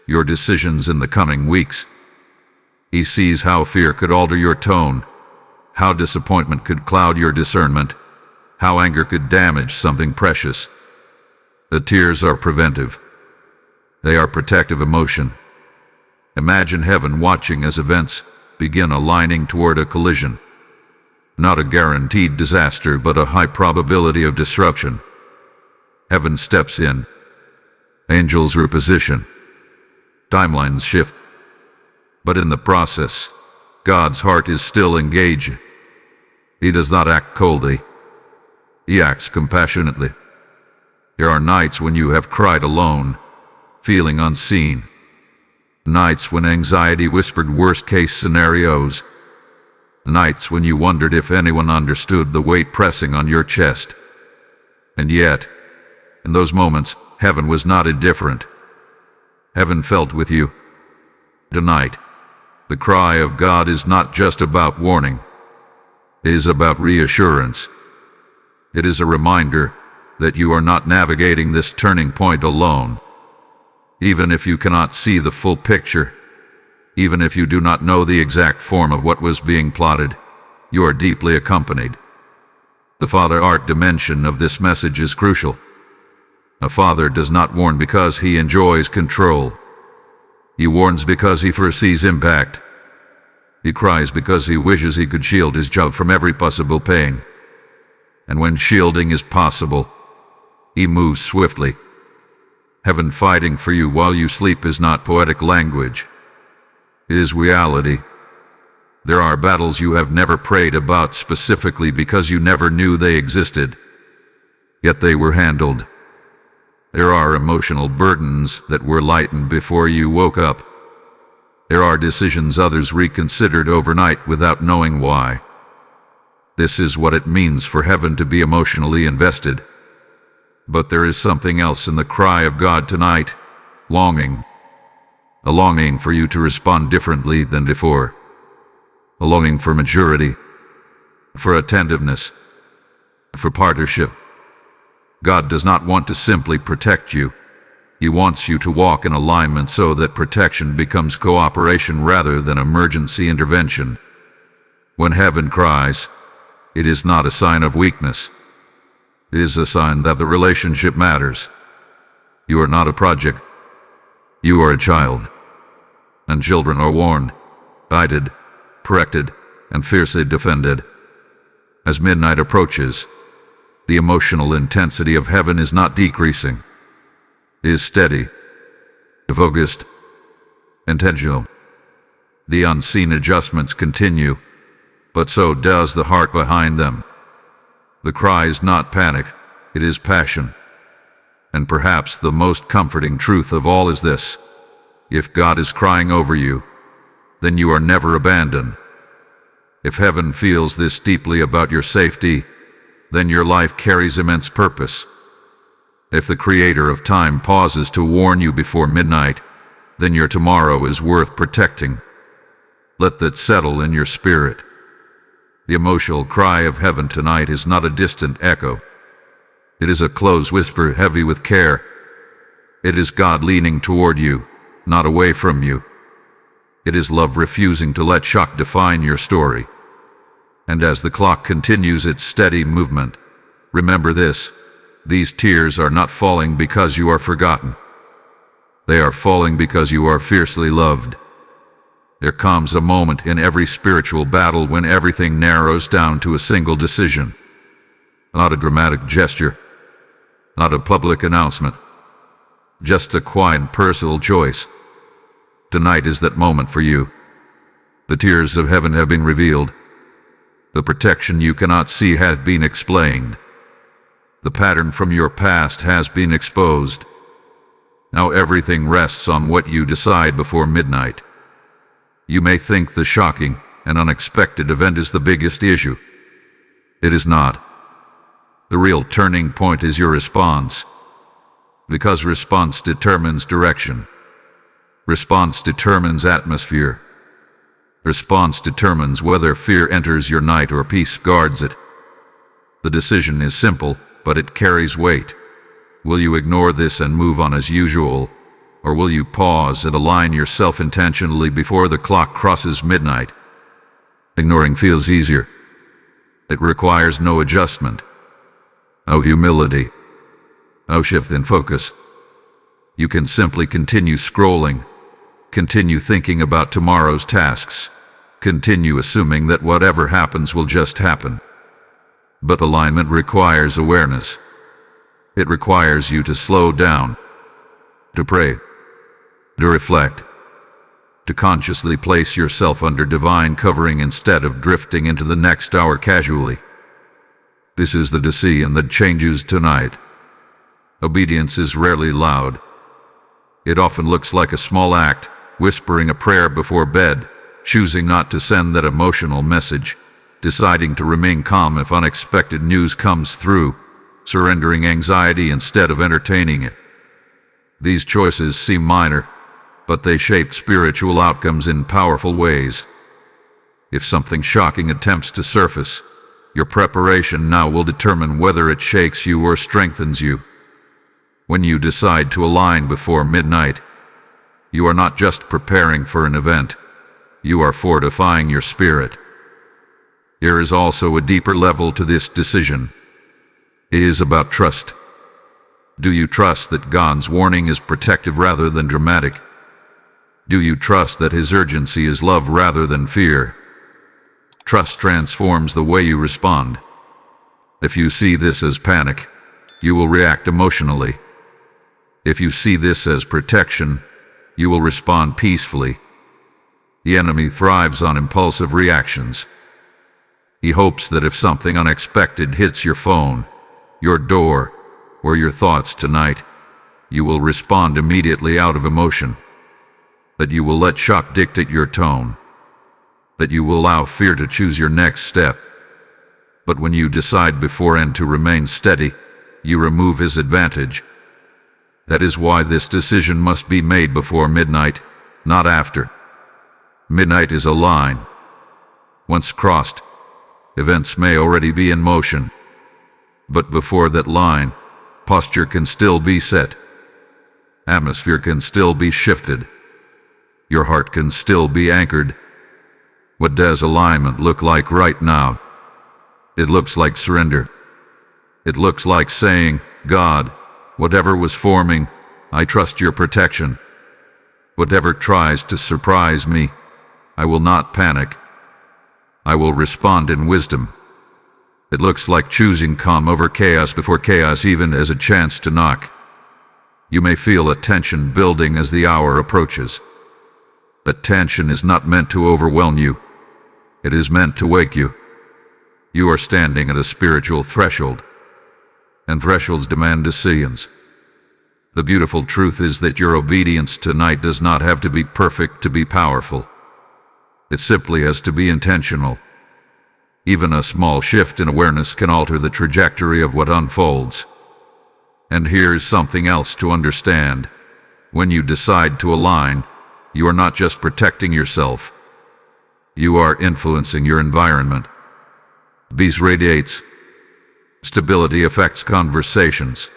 your decisions in the coming weeks. He sees how fear could alter your tone, how disappointment could cloud your discernment, how anger could damage something precious. The tears are preventive. They are protective emotion. Imagine heaven watching as events begin aligning toward a collision. Not a guaranteed disaster, but a high probability of disruption. Heaven steps in. Angels reposition. Timelines shift. But in the process, God's heart is still engaged. He does not act coldly. He acts compassionately. There are nights when you have cried alone, feeling unseen. Nights when anxiety whispered worst-case scenarios. Nights when you wondered if anyone understood the weight pressing on your chest. And yet, in those moments, heaven was not indifferent. Heaven felt with you. Tonight, the cry of God is not just about warning. It is about reassurance. It is a reminder that you are not navigating this turning point alone. Even if you cannot see the full picture, Even if you do not know the exact form of what was being plotted, you are deeply accompanied. The father art dimension of this message is crucial. A father does not warn because he enjoys control. He warns because he foresees impact. He cries because he wishes he could shield his child from every possible pain. And when shielding is possible, he moves swiftly. Heaven fighting for you while you sleep is not poetic language. It is reality. There are battles you have never prayed about specifically because you never knew they existed, yet they were handled. There are emotional burdens that were lightened before you woke up. There are decisions others reconsidered overnight without knowing why. This is what it means for heaven to be emotionally invested. But there is something else in the cry of God tonight, longing. A longing for you to respond differently than before. A longing for maturity, for attentiveness, for partnership. God does not want to simply protect you. He wants you to walk in alignment so that protection becomes cooperation rather than emergency intervention. When heaven cries, it is not a sign of weakness. It is a sign that the relationship matters. You are not a project. You are a child. And children are warned, guided, corrected, and fiercely defended. As midnight approaches, the emotional intensity of heaven is not decreasing. It is steady, focused, intentional. The unseen adjustments continue, but so does the heart behind them. The cry is not panic, it is passion. And perhaps the most comforting truth of all is this: if God is crying over you, then you are never abandoned. If heaven feels this deeply about your safety, then your life carries immense purpose. If the Creator of time pauses to warn you before midnight, then your tomorrow is worth protecting. Let that settle in your spirit. The emotional cry of heaven tonight is not a distant echo. It is a close whisper heavy with care. It is God leaning toward you, not away from you. It is love refusing to let shock define your story. And as the clock continues its steady movement, remember this: these tears are not falling because you are forgotten. They are falling because you are fiercely loved. There comes a moment in every spiritual battle when everything narrows down to a single decision. Not a dramatic gesture, not a public announcement, just a quiet personal choice. Tonight is that moment for you. The tears of heaven have been revealed. The protection you cannot see has been explained. The pattern from your past has been exposed. Now everything rests on what you decide before midnight. You may think the shocking and unexpected event is the biggest issue. It is not. The real turning point is your response. Because response determines direction. Response determines atmosphere. Response determines whether fear enters your night or peace guards it. The decision is simple, but it carries weight. Will you ignore this and move on as usual, or will you pause and align yourself intentionally before the clock crosses midnight? Ignoring feels easier. It requires no adjustment, no humility, no shift in focus. You can simply continue scrolling, continue thinking about tomorrow's tasks, continue assuming that whatever happens will just happen. But alignment requires awareness. It requires you to slow down, to pray, to reflect, to consciously place yourself under divine covering instead of drifting into the next hour casually. This is the decision that changes tonight. Obedience is rarely loud. It often looks like a small act, whispering a prayer before bed, choosing not to send that emotional message, deciding to remain calm if unexpected news comes through, surrendering anxiety instead of entertaining it. These choices seem minor, but they shape spiritual outcomes in powerful ways. If something shocking attempts to surface, your preparation now will determine whether it shakes you or strengthens you. When you decide to align before midnight, you are not just preparing for an event, you are fortifying your spirit. There is also a deeper level to this decision. It is about trust. Do you trust that God's warning is protective rather than dramatic? Do you trust that His urgency is love rather than fear? Trust transforms the way you respond. If you see this as panic, you will react emotionally. If you see this as protection, you will respond peacefully. The enemy thrives on impulsive reactions. He hopes that if something unexpected hits your phone, your door, or your thoughts tonight, you will respond immediately out of emotion. That you will let shock dictate your tone. That you will allow fear to choose your next step. But when you decide beforehand to remain steady, you remove his advantage. That is why this decision must be made before midnight, not after. Midnight is a line. Once crossed, events may already be in motion. But before that line, posture can still be set. Atmosphere can still be shifted. Your heart can still be anchored. What does alignment look like right now? It looks like surrender. It looks like saying, God, whatever was forming, I trust your protection. Whatever tries to surprise me, I will not panic. I will respond in wisdom. It looks like choosing calm over chaos before chaos even has a chance to knock. You may feel a tension building as the hour approaches. That tension is not meant to overwhelm you. It is meant to wake you. You are standing at a spiritual threshold, and thresholds demand decisions. The beautiful truth is that your obedience tonight does not have to be perfect to be powerful. It simply has to be intentional. Even a small shift in awareness can alter the trajectory of what unfolds. And here's something else to understand. When you decide to align, you are not just protecting yourself. You are influencing your environment. Peace radiates. Stability affects conversations.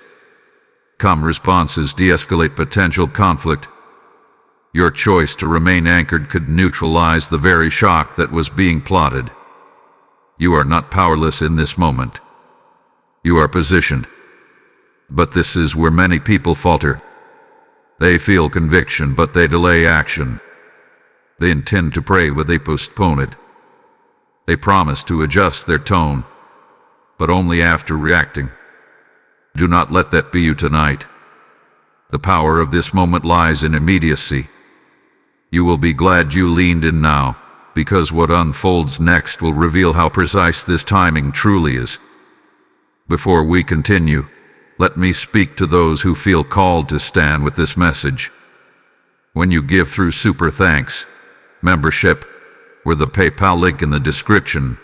Calm responses de-escalate potential conflict. Your choice to remain anchored could neutralize the very shock that was being plotted. You are not powerless in this moment. You are positioned. But this is where many people falter. They feel conviction, but they delay action. They intend to pray, but they postpone it. They promise to adjust their tone, but only after reacting. Do not let that be you tonight. The power of this moment lies in immediacy. You will be glad you leaned in now, because what unfolds next will reveal how precise this timing truly is. Before we continue, let me speak to those who feel called to stand with this message. When you give through Super Thanks membership, or the PayPal link in the description,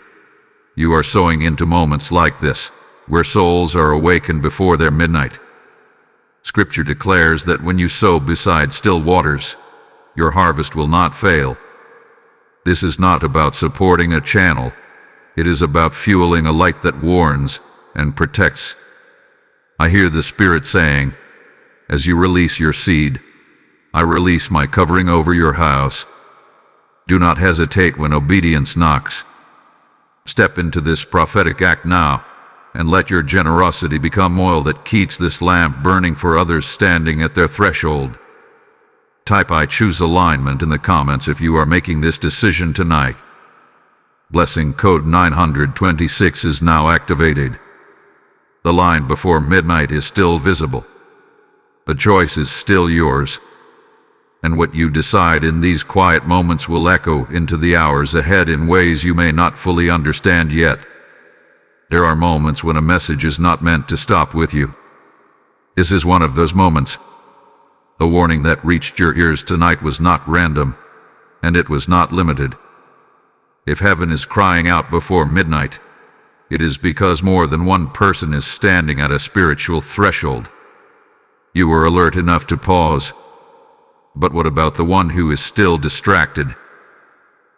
you are sowing into moments like this, where souls are awakened before their midnight. Scripture declares that when you sow beside still waters, your harvest will not fail. This is not about supporting a channel. It is about fueling a light that warns and protects. I hear the Spirit saying, as you release your seed, I release my covering over your house. Do not hesitate when obedience knocks. Step into this prophetic act now, and let your generosity become oil that keeps this lamp burning for others standing at their threshold. Type I choose alignment in the comments if you are making this decision tonight. Blessing code 926 is now activated. The line before midnight is still visible. The choice is still yours. And what you decide in these quiet moments will echo into the hours ahead in ways you may not fully understand yet. There are moments when a message is not meant to stop with you. This is one of those moments. The warning that reached your ears tonight was not random, and it was not limited. If heaven is crying out before midnight, it is because more than one person is standing at a spiritual threshold. You were alert enough to pause. But what about the one who is still distracted?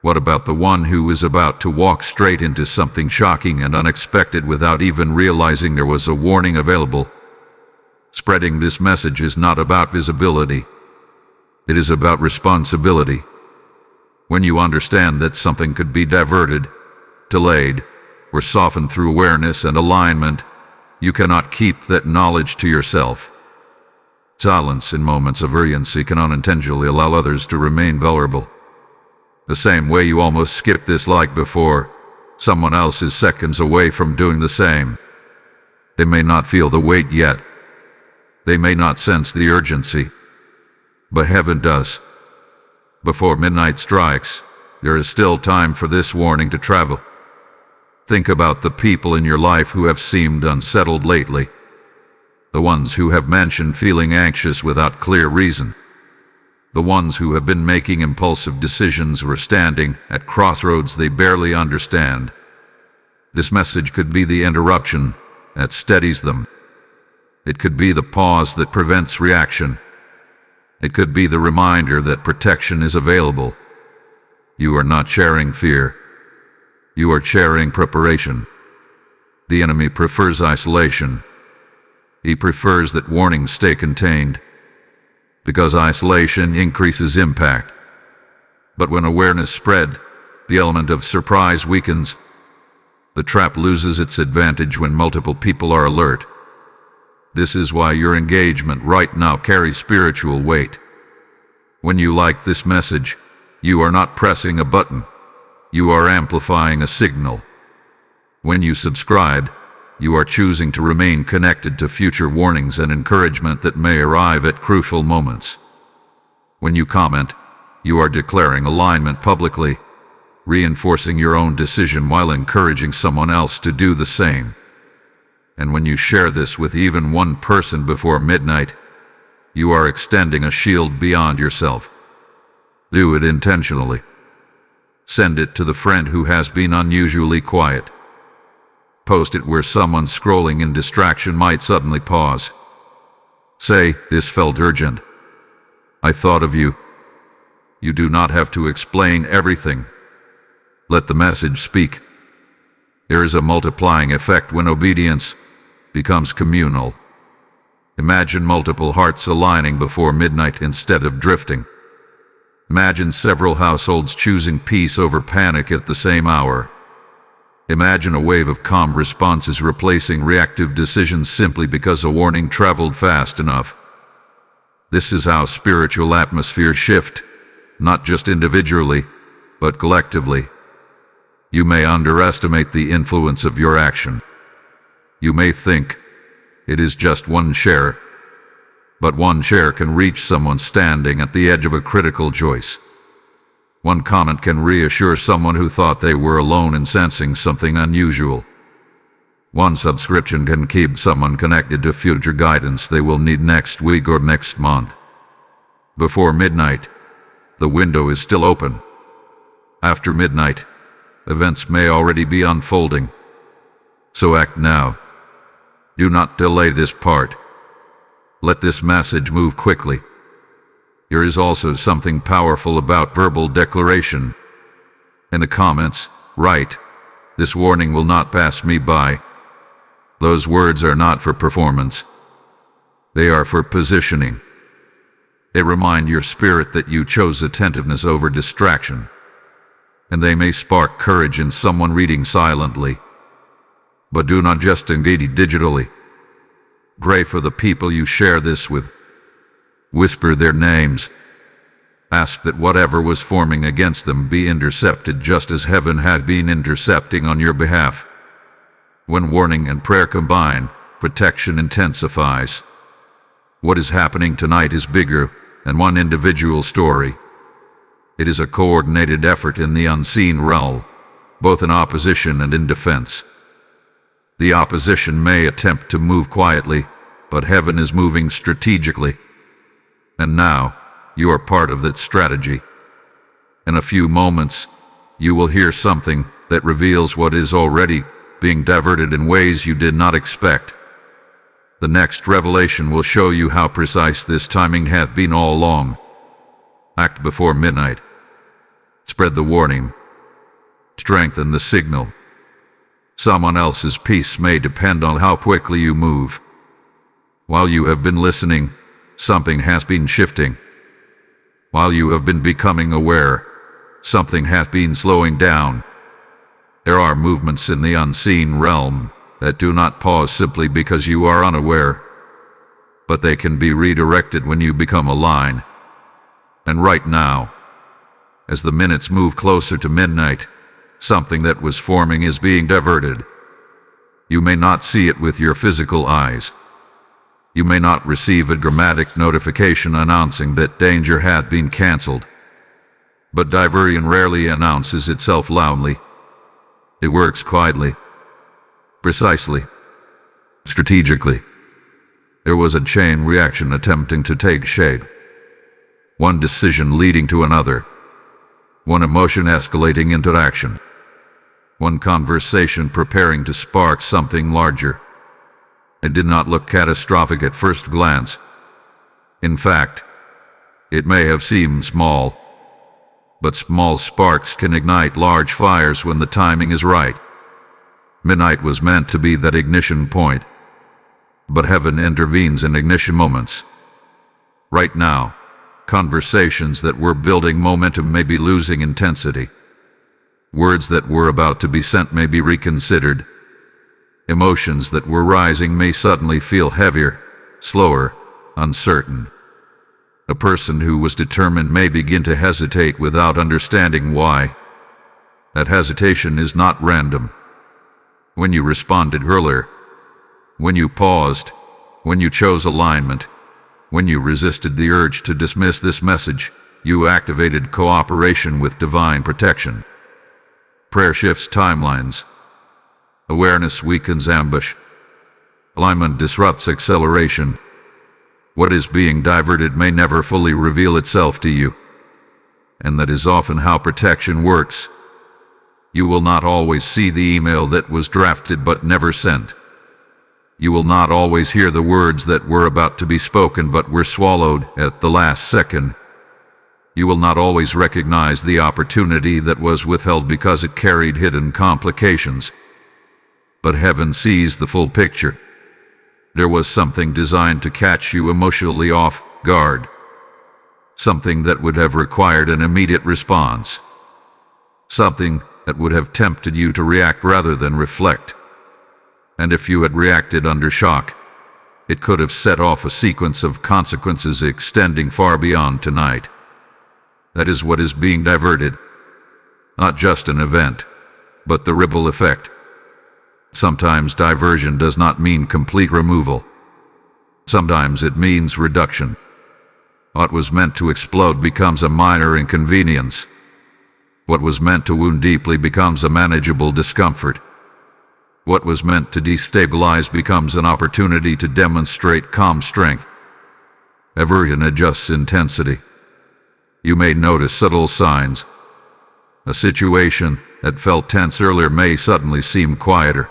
What about the one who is about to walk straight into something shocking and unexpected without even realizing there was a warning available? Spreading this message is not about visibility. It is about responsibility. When you understand that something could be diverted, delayed, or softened through awareness and alignment, you cannot keep that knowledge to yourself. Silence in moments of urgency can unintentionally allow others to remain vulnerable. The same way you almost skipped this like before, someone else is seconds away from doing the same. They may not feel the weight yet. They may not sense the urgency. But heaven does. Before midnight strikes, there is still time for this warning to travel. Think about the people in your life who have seemed unsettled lately. The ones who have mentioned feeling anxious without clear reason. The ones who have been making impulsive decisions or standing at crossroads they barely understand. This message could be the interruption that steadies them. It could be the pause that prevents reaction. It could be the reminder that protection is available. You are not sharing fear. You are sharing preparation. The enemy prefers isolation. He prefers that warnings stay contained, because isolation increases impact. But when awareness spread, the element of surprise weakens. The trap loses its advantage when multiple people are alert. This is why your engagement right now carries spiritual weight. When you like this message, you are not pressing a button. You are amplifying a signal. When you subscribe, you are choosing to remain connected to future warnings and encouragement that may arrive at crucial moments. When you comment, you are declaring alignment publicly, reinforcing your own decision while encouraging someone else to do the same. And when you share this with even one person before midnight, you are extending a shield beyond yourself. Do it intentionally. Send it to the friend who has been unusually quiet. Post it where someone scrolling in distraction might suddenly pause. Say, "This felt urgent. I thought of you." You do not have to explain everything. Let the message speak. There is a multiplying effect when obedience becomes communal. Imagine multiple hearts aligning before midnight instead of drifting. Imagine several households choosing peace over panic at the same hour. Imagine a wave of calm responses replacing reactive decisions simply because a warning traveled fast enough. This is how spiritual atmospheres shift, not just individually, but collectively. You may underestimate the influence of your action. You may think it is just one share, but one share can reach someone standing at the edge of a critical choice. One comment can reassure someone who thought they were alone in sensing something unusual. One subscription can keep someone connected to future guidance they will need next week or next month. Before midnight, the window is still open. After midnight, events may already be unfolding. So act now. Do not delay this part. Let this message move quickly. There is also something powerful about verbal declaration. In the comments, write, "This warning will not pass me by." Those words are not for performance. They are for positioning. They remind your spirit that you chose attentiveness over distraction. And they may spark courage in someone reading silently. But do not just engage digitally. Pray for the people you share this with. Whisper their names. Ask that whatever was forming against them be intercepted just as heaven had been intercepting on your behalf. When warning and prayer combine, protection intensifies. What is happening tonight is bigger than one individual story. It is a coordinated effort in the unseen realm, both in opposition and in defense. The opposition may attempt to move quietly, but heaven is moving strategically. And now, you are part of that strategy. In a few moments, you will hear something that reveals what is already being diverted in ways you did not expect. The next revelation will show you how precise this timing hath been all along. Act before midnight. Spread the warning. Strengthen the signal. Someone else's peace may depend on how quickly you move. While you have been listening, something has been shifting. While you have been becoming aware, something hath been slowing down. There are movements in the unseen realm that do not pause simply because you are unaware, but they can be redirected when you become a line. And right now, as the minutes move closer to midnight, something that was forming is being diverted. You may not see it with your physical eyes. You may not receive a dramatic notification announcing that danger hath been cancelled. But diversion rarely announces itself loudly. It works quietly, precisely, strategically. There was a chain reaction attempting to take shape. One decision leading to another. One emotion escalating into action. One conversation preparing to spark something larger. It did not look catastrophic at first glance. In fact, it may have seemed small, but small sparks can ignite large fires when the timing is right. Midnight was meant to be that ignition point, but heaven intervenes in ignition moments. Right now, conversations that were building momentum may be losing intensity. Words that were about to be sent may be reconsidered. Emotions that were rising may suddenly feel heavier, slower, uncertain. A person who was determined may begin to hesitate without understanding why. That hesitation is not random. When you responded earlier, when you paused, when you chose alignment, when you resisted the urge to dismiss this message, you activated cooperation with divine protection. Prayer shifts timelines. Awareness weakens ambush. Alignment disrupts acceleration. What is being diverted may never fully reveal itself to you. And that is often how protection works. You will not always see the email that was drafted but never sent. You will not always hear the words that were about to be spoken but were swallowed at the last second. You will not always recognize the opportunity that was withheld because it carried hidden complications. But heaven sees the full picture. There was something designed to catch you emotionally off guard. Something that would have required an immediate response. Something that would have tempted you to react rather than reflect. And if you had reacted under shock, it could have set off a sequence of consequences extending far beyond tonight. That is what is being diverted. Not just an event, but the ripple effect. Sometimes diversion does not mean complete removal. Sometimes it means reduction. What was meant to explode becomes a minor inconvenience. What was meant to wound deeply becomes a manageable discomfort. What was meant to destabilize becomes an opportunity to demonstrate calm strength. Aversion adjusts intensity. You may notice subtle signs. A situation that felt tense earlier may suddenly seem quieter.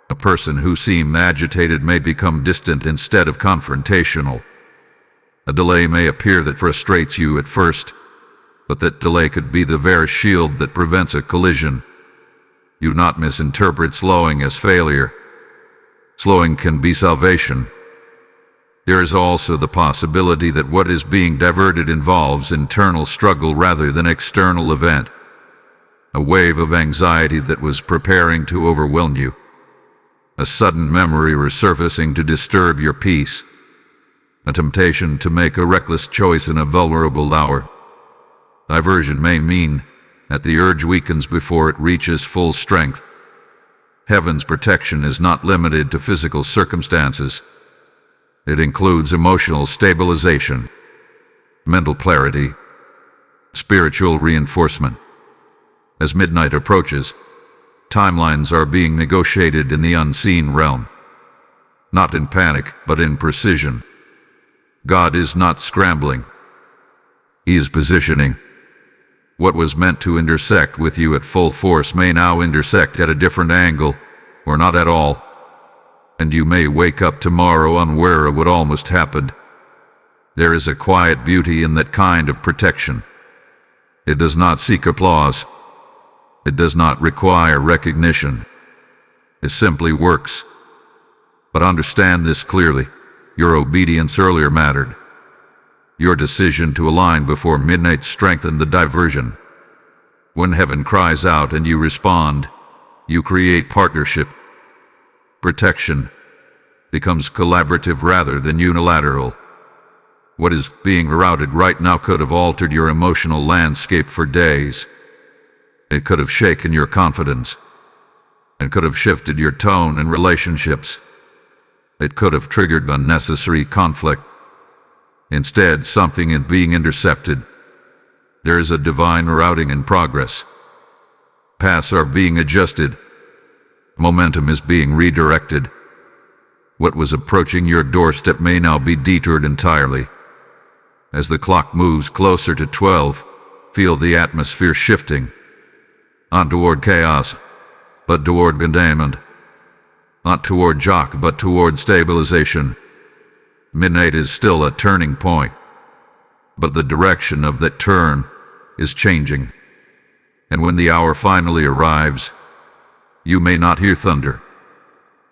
A person who seemed agitated may become distant instead of confrontational. A delay may appear that frustrates you at first, but that delay could be the very shield that prevents a collision. Do not misinterpret slowing as failure. Slowing can be salvation. There is also the possibility that what is being diverted involves internal struggle rather than external event. A wave of anxiety that was preparing to overwhelm you. A sudden memory resurfacing to disturb your peace. A temptation to make a reckless choice in a vulnerable hour. Diversion may mean that the urge weakens before it reaches full strength. Heaven's protection is not limited to physical circumstances. It includes emotional stabilization, mental clarity, spiritual reinforcement. As midnight approaches, timelines are being negotiated in the unseen realm. Not in panic, but in precision. God is not scrambling. He is positioning. What was meant to intersect with you at full force may now intersect at a different angle, or not at all. And you may wake up tomorrow unaware of what almost happened. There is a quiet beauty in that kind of protection. It does not seek applause. It does not require recognition. It simply works. But understand this clearly. Your obedience earlier mattered. Your decision to align before midnight strengthened the diversion. When heaven cries out and you respond, you create partnership. Protection becomes collaborative rather than unilateral. What is being routed right now could have altered your emotional landscape for days. It could have shaken your confidence. It could have shifted your tone in relationships. It could have triggered unnecessary conflict. Instead, something is being intercepted. There is a divine routing in progress. Paths are being adjusted. Momentum is being redirected. What was approaching your doorstep may now be detoured entirely. As the clock moves closer to 12, feel the atmosphere shifting. Not toward chaos, but toward containment. Not toward shock, but toward stabilization. Midnight is still a turning point, but the direction of that turn is changing. And when the hour finally arrives, you may not hear thunder.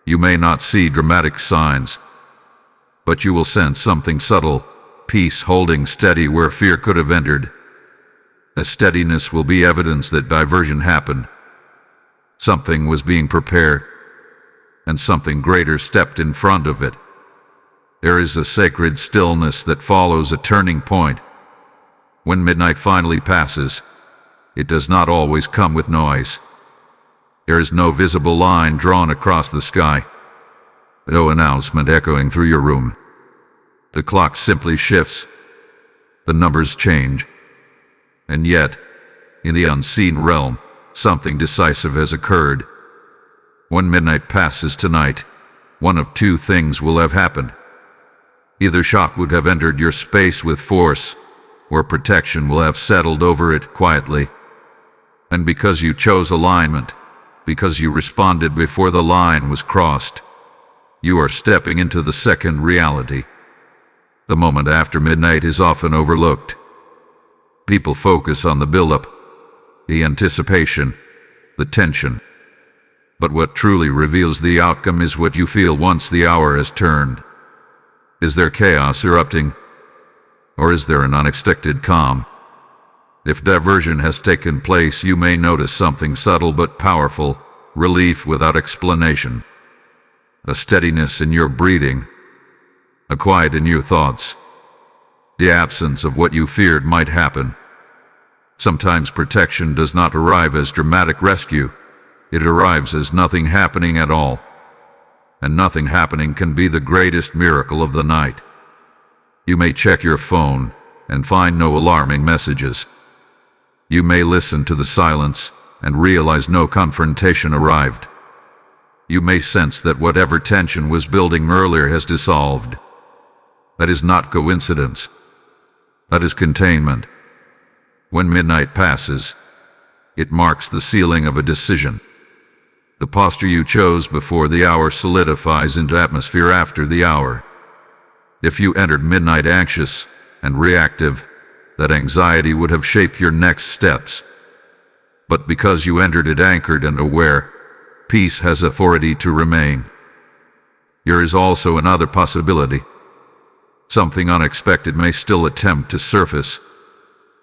You may not see dramatic signs, but you will sense something subtle, peace holding steady where fear could have entered. A steadiness will be evidence that diversion happened. Something was being prepared, and something greater stepped in front of it. There is a sacred stillness that follows a turning point. When midnight finally passes, it does not always come with noise. There is no visible line drawn across the sky, no announcement echoing through your room. The clock simply shifts. The numbers change. And yet, in the unseen realm, something decisive has occurred. When midnight passes tonight, one of two things will have happened. Either shock would have entered your space with force, or protection will have settled over it quietly. And because you chose alignment, because you responded before the line was crossed, you are stepping into the second reality. The moment after midnight is often overlooked. People focus on the build-up, the anticipation, the tension. But what truly reveals the outcome is what you feel once the hour has turned. Is there chaos erupting? Or is there an unexpected calm? If diversion has taken place, you may notice something subtle but powerful, relief without explanation. A steadiness in your breathing, a quiet in your thoughts. The absence of what you feared might happen. Sometimes protection does not arrive as dramatic rescue. It arrives as nothing happening at all. And nothing happening can be the greatest miracle of the night. You may check your phone and find no alarming messages. You may listen to the silence and realize no confrontation arrived. You may sense that whatever tension was building earlier has dissolved. That is not coincidence. That is containment. When midnight passes, it marks the sealing of a decision. The posture you chose before the hour solidifies into atmosphere after the hour. If you entered midnight anxious and reactive, that anxiety would have shaped your next steps. But because you entered it anchored and aware, peace has authority to remain. There is also another possibility. Something unexpected may still attempt to surface,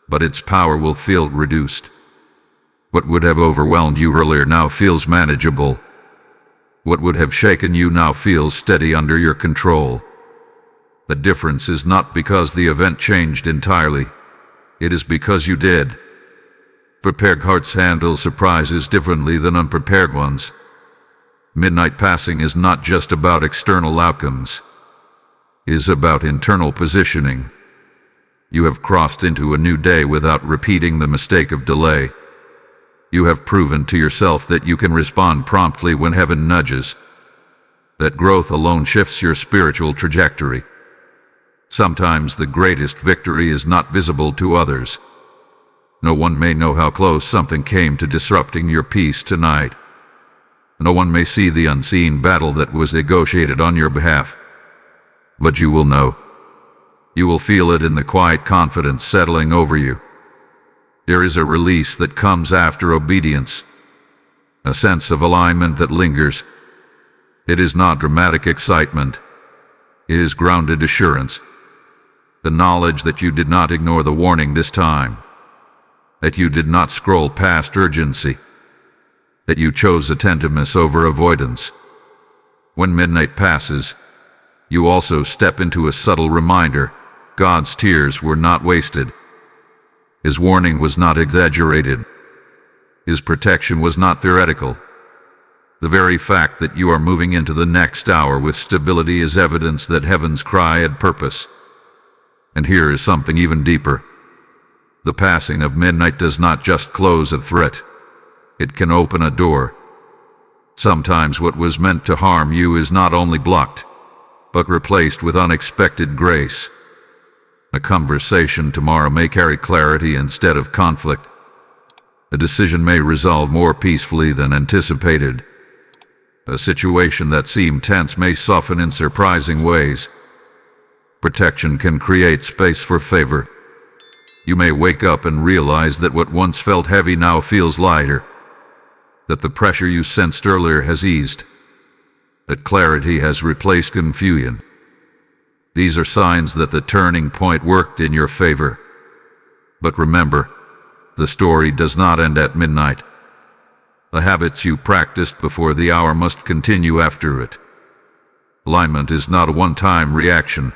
but its power will feel reduced. What would have overwhelmed you earlier now feels manageable. What would have shaken you now feels steady under your control. The difference is not because the event changed entirely. It is because you did. Prepared hearts handle surprises differently than unprepared ones. Midnight passing is not just about external outcomes. It is about internal positioning. You have crossed into a new day without repeating the mistake of delay. You have proven to yourself that you can respond promptly when heaven nudges. That growth alone shifts your spiritual trajectory. Sometimes the greatest victory is not visible to others. No one may know how close something came to disrupting your peace tonight. No one may see the unseen battle that was negotiated on your behalf. But you will know. You will feel it in the quiet confidence settling over you. There is a release that comes after obedience, a sense of alignment that lingers. It is not dramatic excitement. It is grounded assurance. The knowledge that you did not ignore the warning this time. that you did not scroll past urgency, that you chose attentiveness over avoidance. When midnight passes, you also step into a subtle reminder: God's tears were not wasted. His warning was not exaggerated. His protection was not theoretical. The very fact that you are moving into the next hour with stability is evidence that heaven's cry had purpose. And here is something even deeper. The passing of midnight does not just close a threat. It can open a door. Sometimes what was meant to harm you is not only blocked, but replaced with unexpected grace. A conversation tomorrow may carry clarity instead of conflict. A decision may resolve more peacefully than anticipated. A situation that seemed tense may soften in surprising ways. Protection can create space for favor. You may wake up and realize that what once felt heavy now feels lighter, that the pressure you sensed earlier has eased, that clarity has replaced confusion. These are signs that the turning point worked in your favor. But remember, the story does not end at midnight. The habits you practiced before the hour must continue after it. Alignment is not a one-time reaction.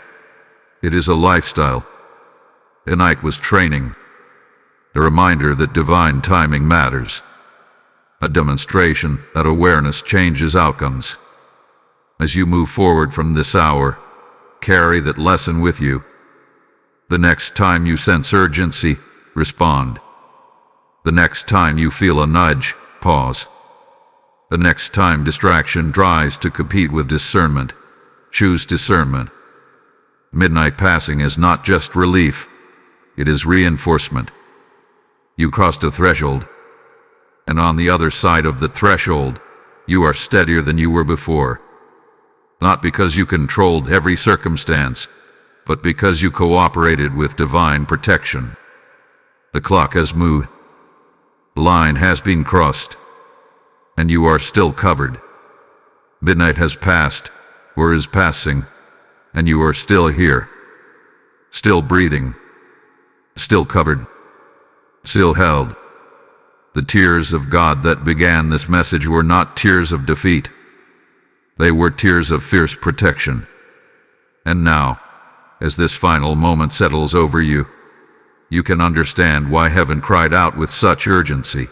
It is a lifestyle. Tonight was training, a reminder that divine timing matters, a demonstration that awareness changes outcomes. As you move forward from this hour, carry that lesson with you. The next time you sense urgency, respond. The next time you feel a nudge, pause. The next time distraction tries to compete with discernment, choose discernment. Midnight passing is not just relief, it is reinforcement. You crossed a threshold, and on the other side of the threshold, you are steadier than you were before. Not because you controlled every circumstance, but because you cooperated with divine protection. The clock has moved. The line has been crossed, and you are still covered. Midnight has passed, or is passing, and you are still here, still breathing, still covered, still held. The tears of God that began this message were not tears of defeat. They were tears of fierce protection. And now, as this final moment settles over you, you can understand why heaven cried out with such urgency.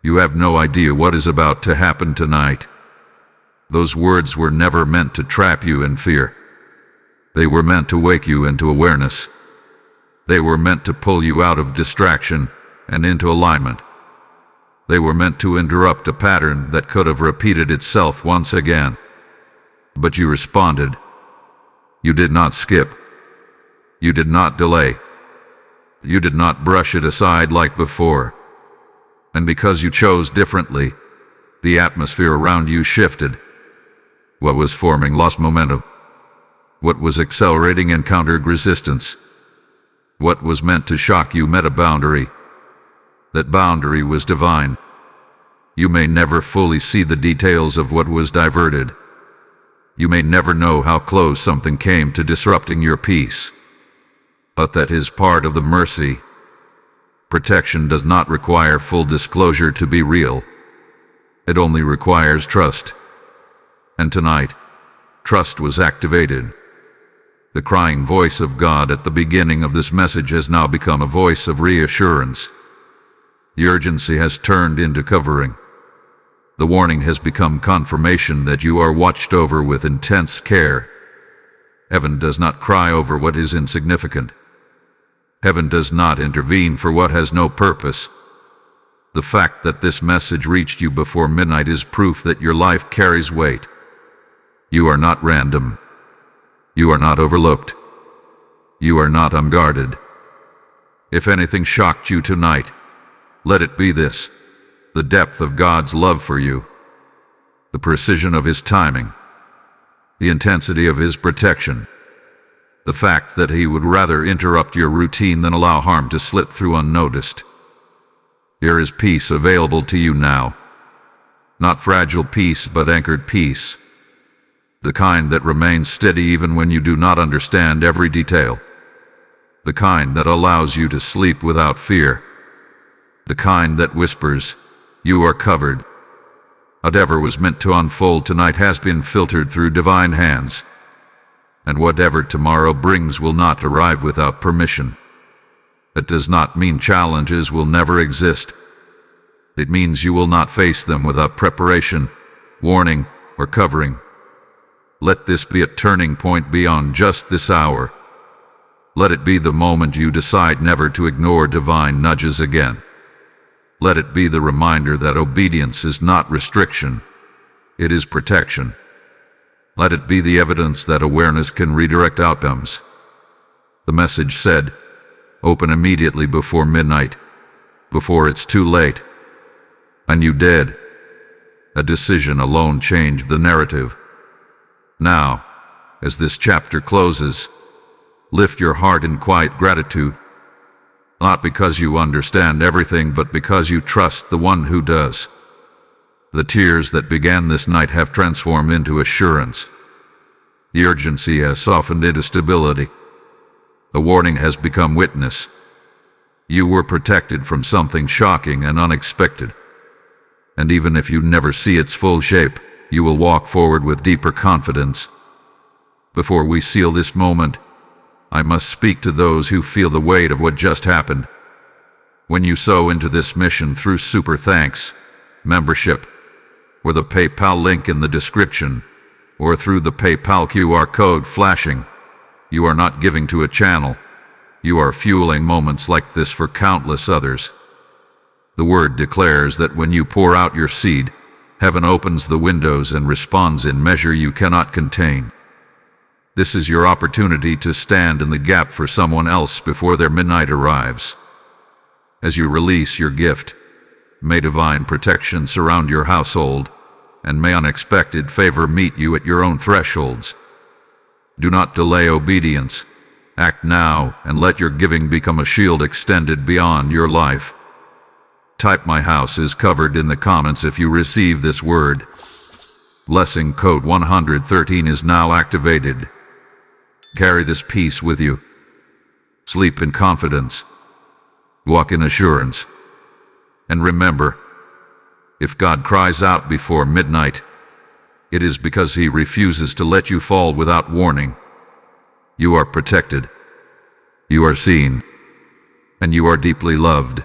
You have no idea what is about to happen tonight. Those words were never meant to trap you in fear. They were meant to wake you into awareness. They were meant to pull you out of distraction and into alignment. They were meant to interrupt a pattern that could have repeated itself once again. But you responded. You did not skip. You did not delay. You did not brush it aside like before. And because you chose differently, the atmosphere around you shifted. What was forming lost momentum. What was accelerating encountered resistance. What was meant to shock you met a boundary. That boundary was divine. You may never fully see the details of what was diverted. You may never know how close something came to disrupting your peace. But that is part of the mercy. Protection does not require full disclosure to be real. It only requires trust. And tonight, trust was activated. The crying voice of God at the beginning of this message has now become a voice of reassurance. The urgency has turned into covering. The warning has become confirmation that you are watched over with intense care. Heaven does not cry over what is insignificant. Heaven does not intervene for what has no purpose. The fact that this message reached you before midnight is proof that your life carries weight. You are not random. You are not overlooked. You are not unguarded. If anything shocked you tonight, let it be this: the depth of God's love for you, the precision of His timing, the intensity of His protection, the fact that He would rather interrupt your routine than allow harm to slip through unnoticed. There is peace available to you now. Not fragile peace, but anchored peace. The kind that remains steady even when you do not understand every detail. The kind that allows you to sleep without fear. the kind that whispers, "You are covered." Whatever was meant to unfold tonight has been filtered through divine hands, and whatever tomorrow brings will not arrive without permission. That does not mean challenges will never exist. It means you will not face them without preparation, warning, or covering. Let this be a turning point beyond just this hour. Let it be the moment you decide never to ignore divine nudges again. Let it be the reminder that obedience is not restriction, it is protection. Let it be the evidence that awareness can redirect outcomes. The message said, "Open immediately before midnight, before it's too late." And you did. A decision alone changed the narrative. Now, as this chapter closes, lift your heart in quiet gratitude, not because you understand everything, but because you trust the one who does. The tears that began this night have transformed into assurance. The urgency has softened into stability. The warning has become witness. You were protected from something shocking and unexpected. And even if you never see its full shape, you will walk forward with deeper confidence. Before we seal this moment, I must speak to those who feel the weight of what just happened. When you sow into this mission through Super Thanks, membership, or the PayPal link in the description, or through the PayPal QR code flashing, you are not giving to a channel. You are fueling moments like this for countless others. The word declares that when you pour out your seed, heaven opens the windows and responds in measure you cannot contain. This is your opportunity to stand in the gap for someone else before their midnight arrives. As you release your gift, may divine protection surround your household, and may unexpected favor meet you at your own thresholds. Do not delay obedience. Act now and let your giving become a shield extended beyond your life. Type "My house is covered" in the comments if you receive this word. Blessing code 113 is now activated. Carry this peace with you. Sleep in confidence. Walk in assurance. And remember, if God cries out before midnight, it is because He refuses to let you fall without warning. You are protected. You are seen. And you are deeply loved.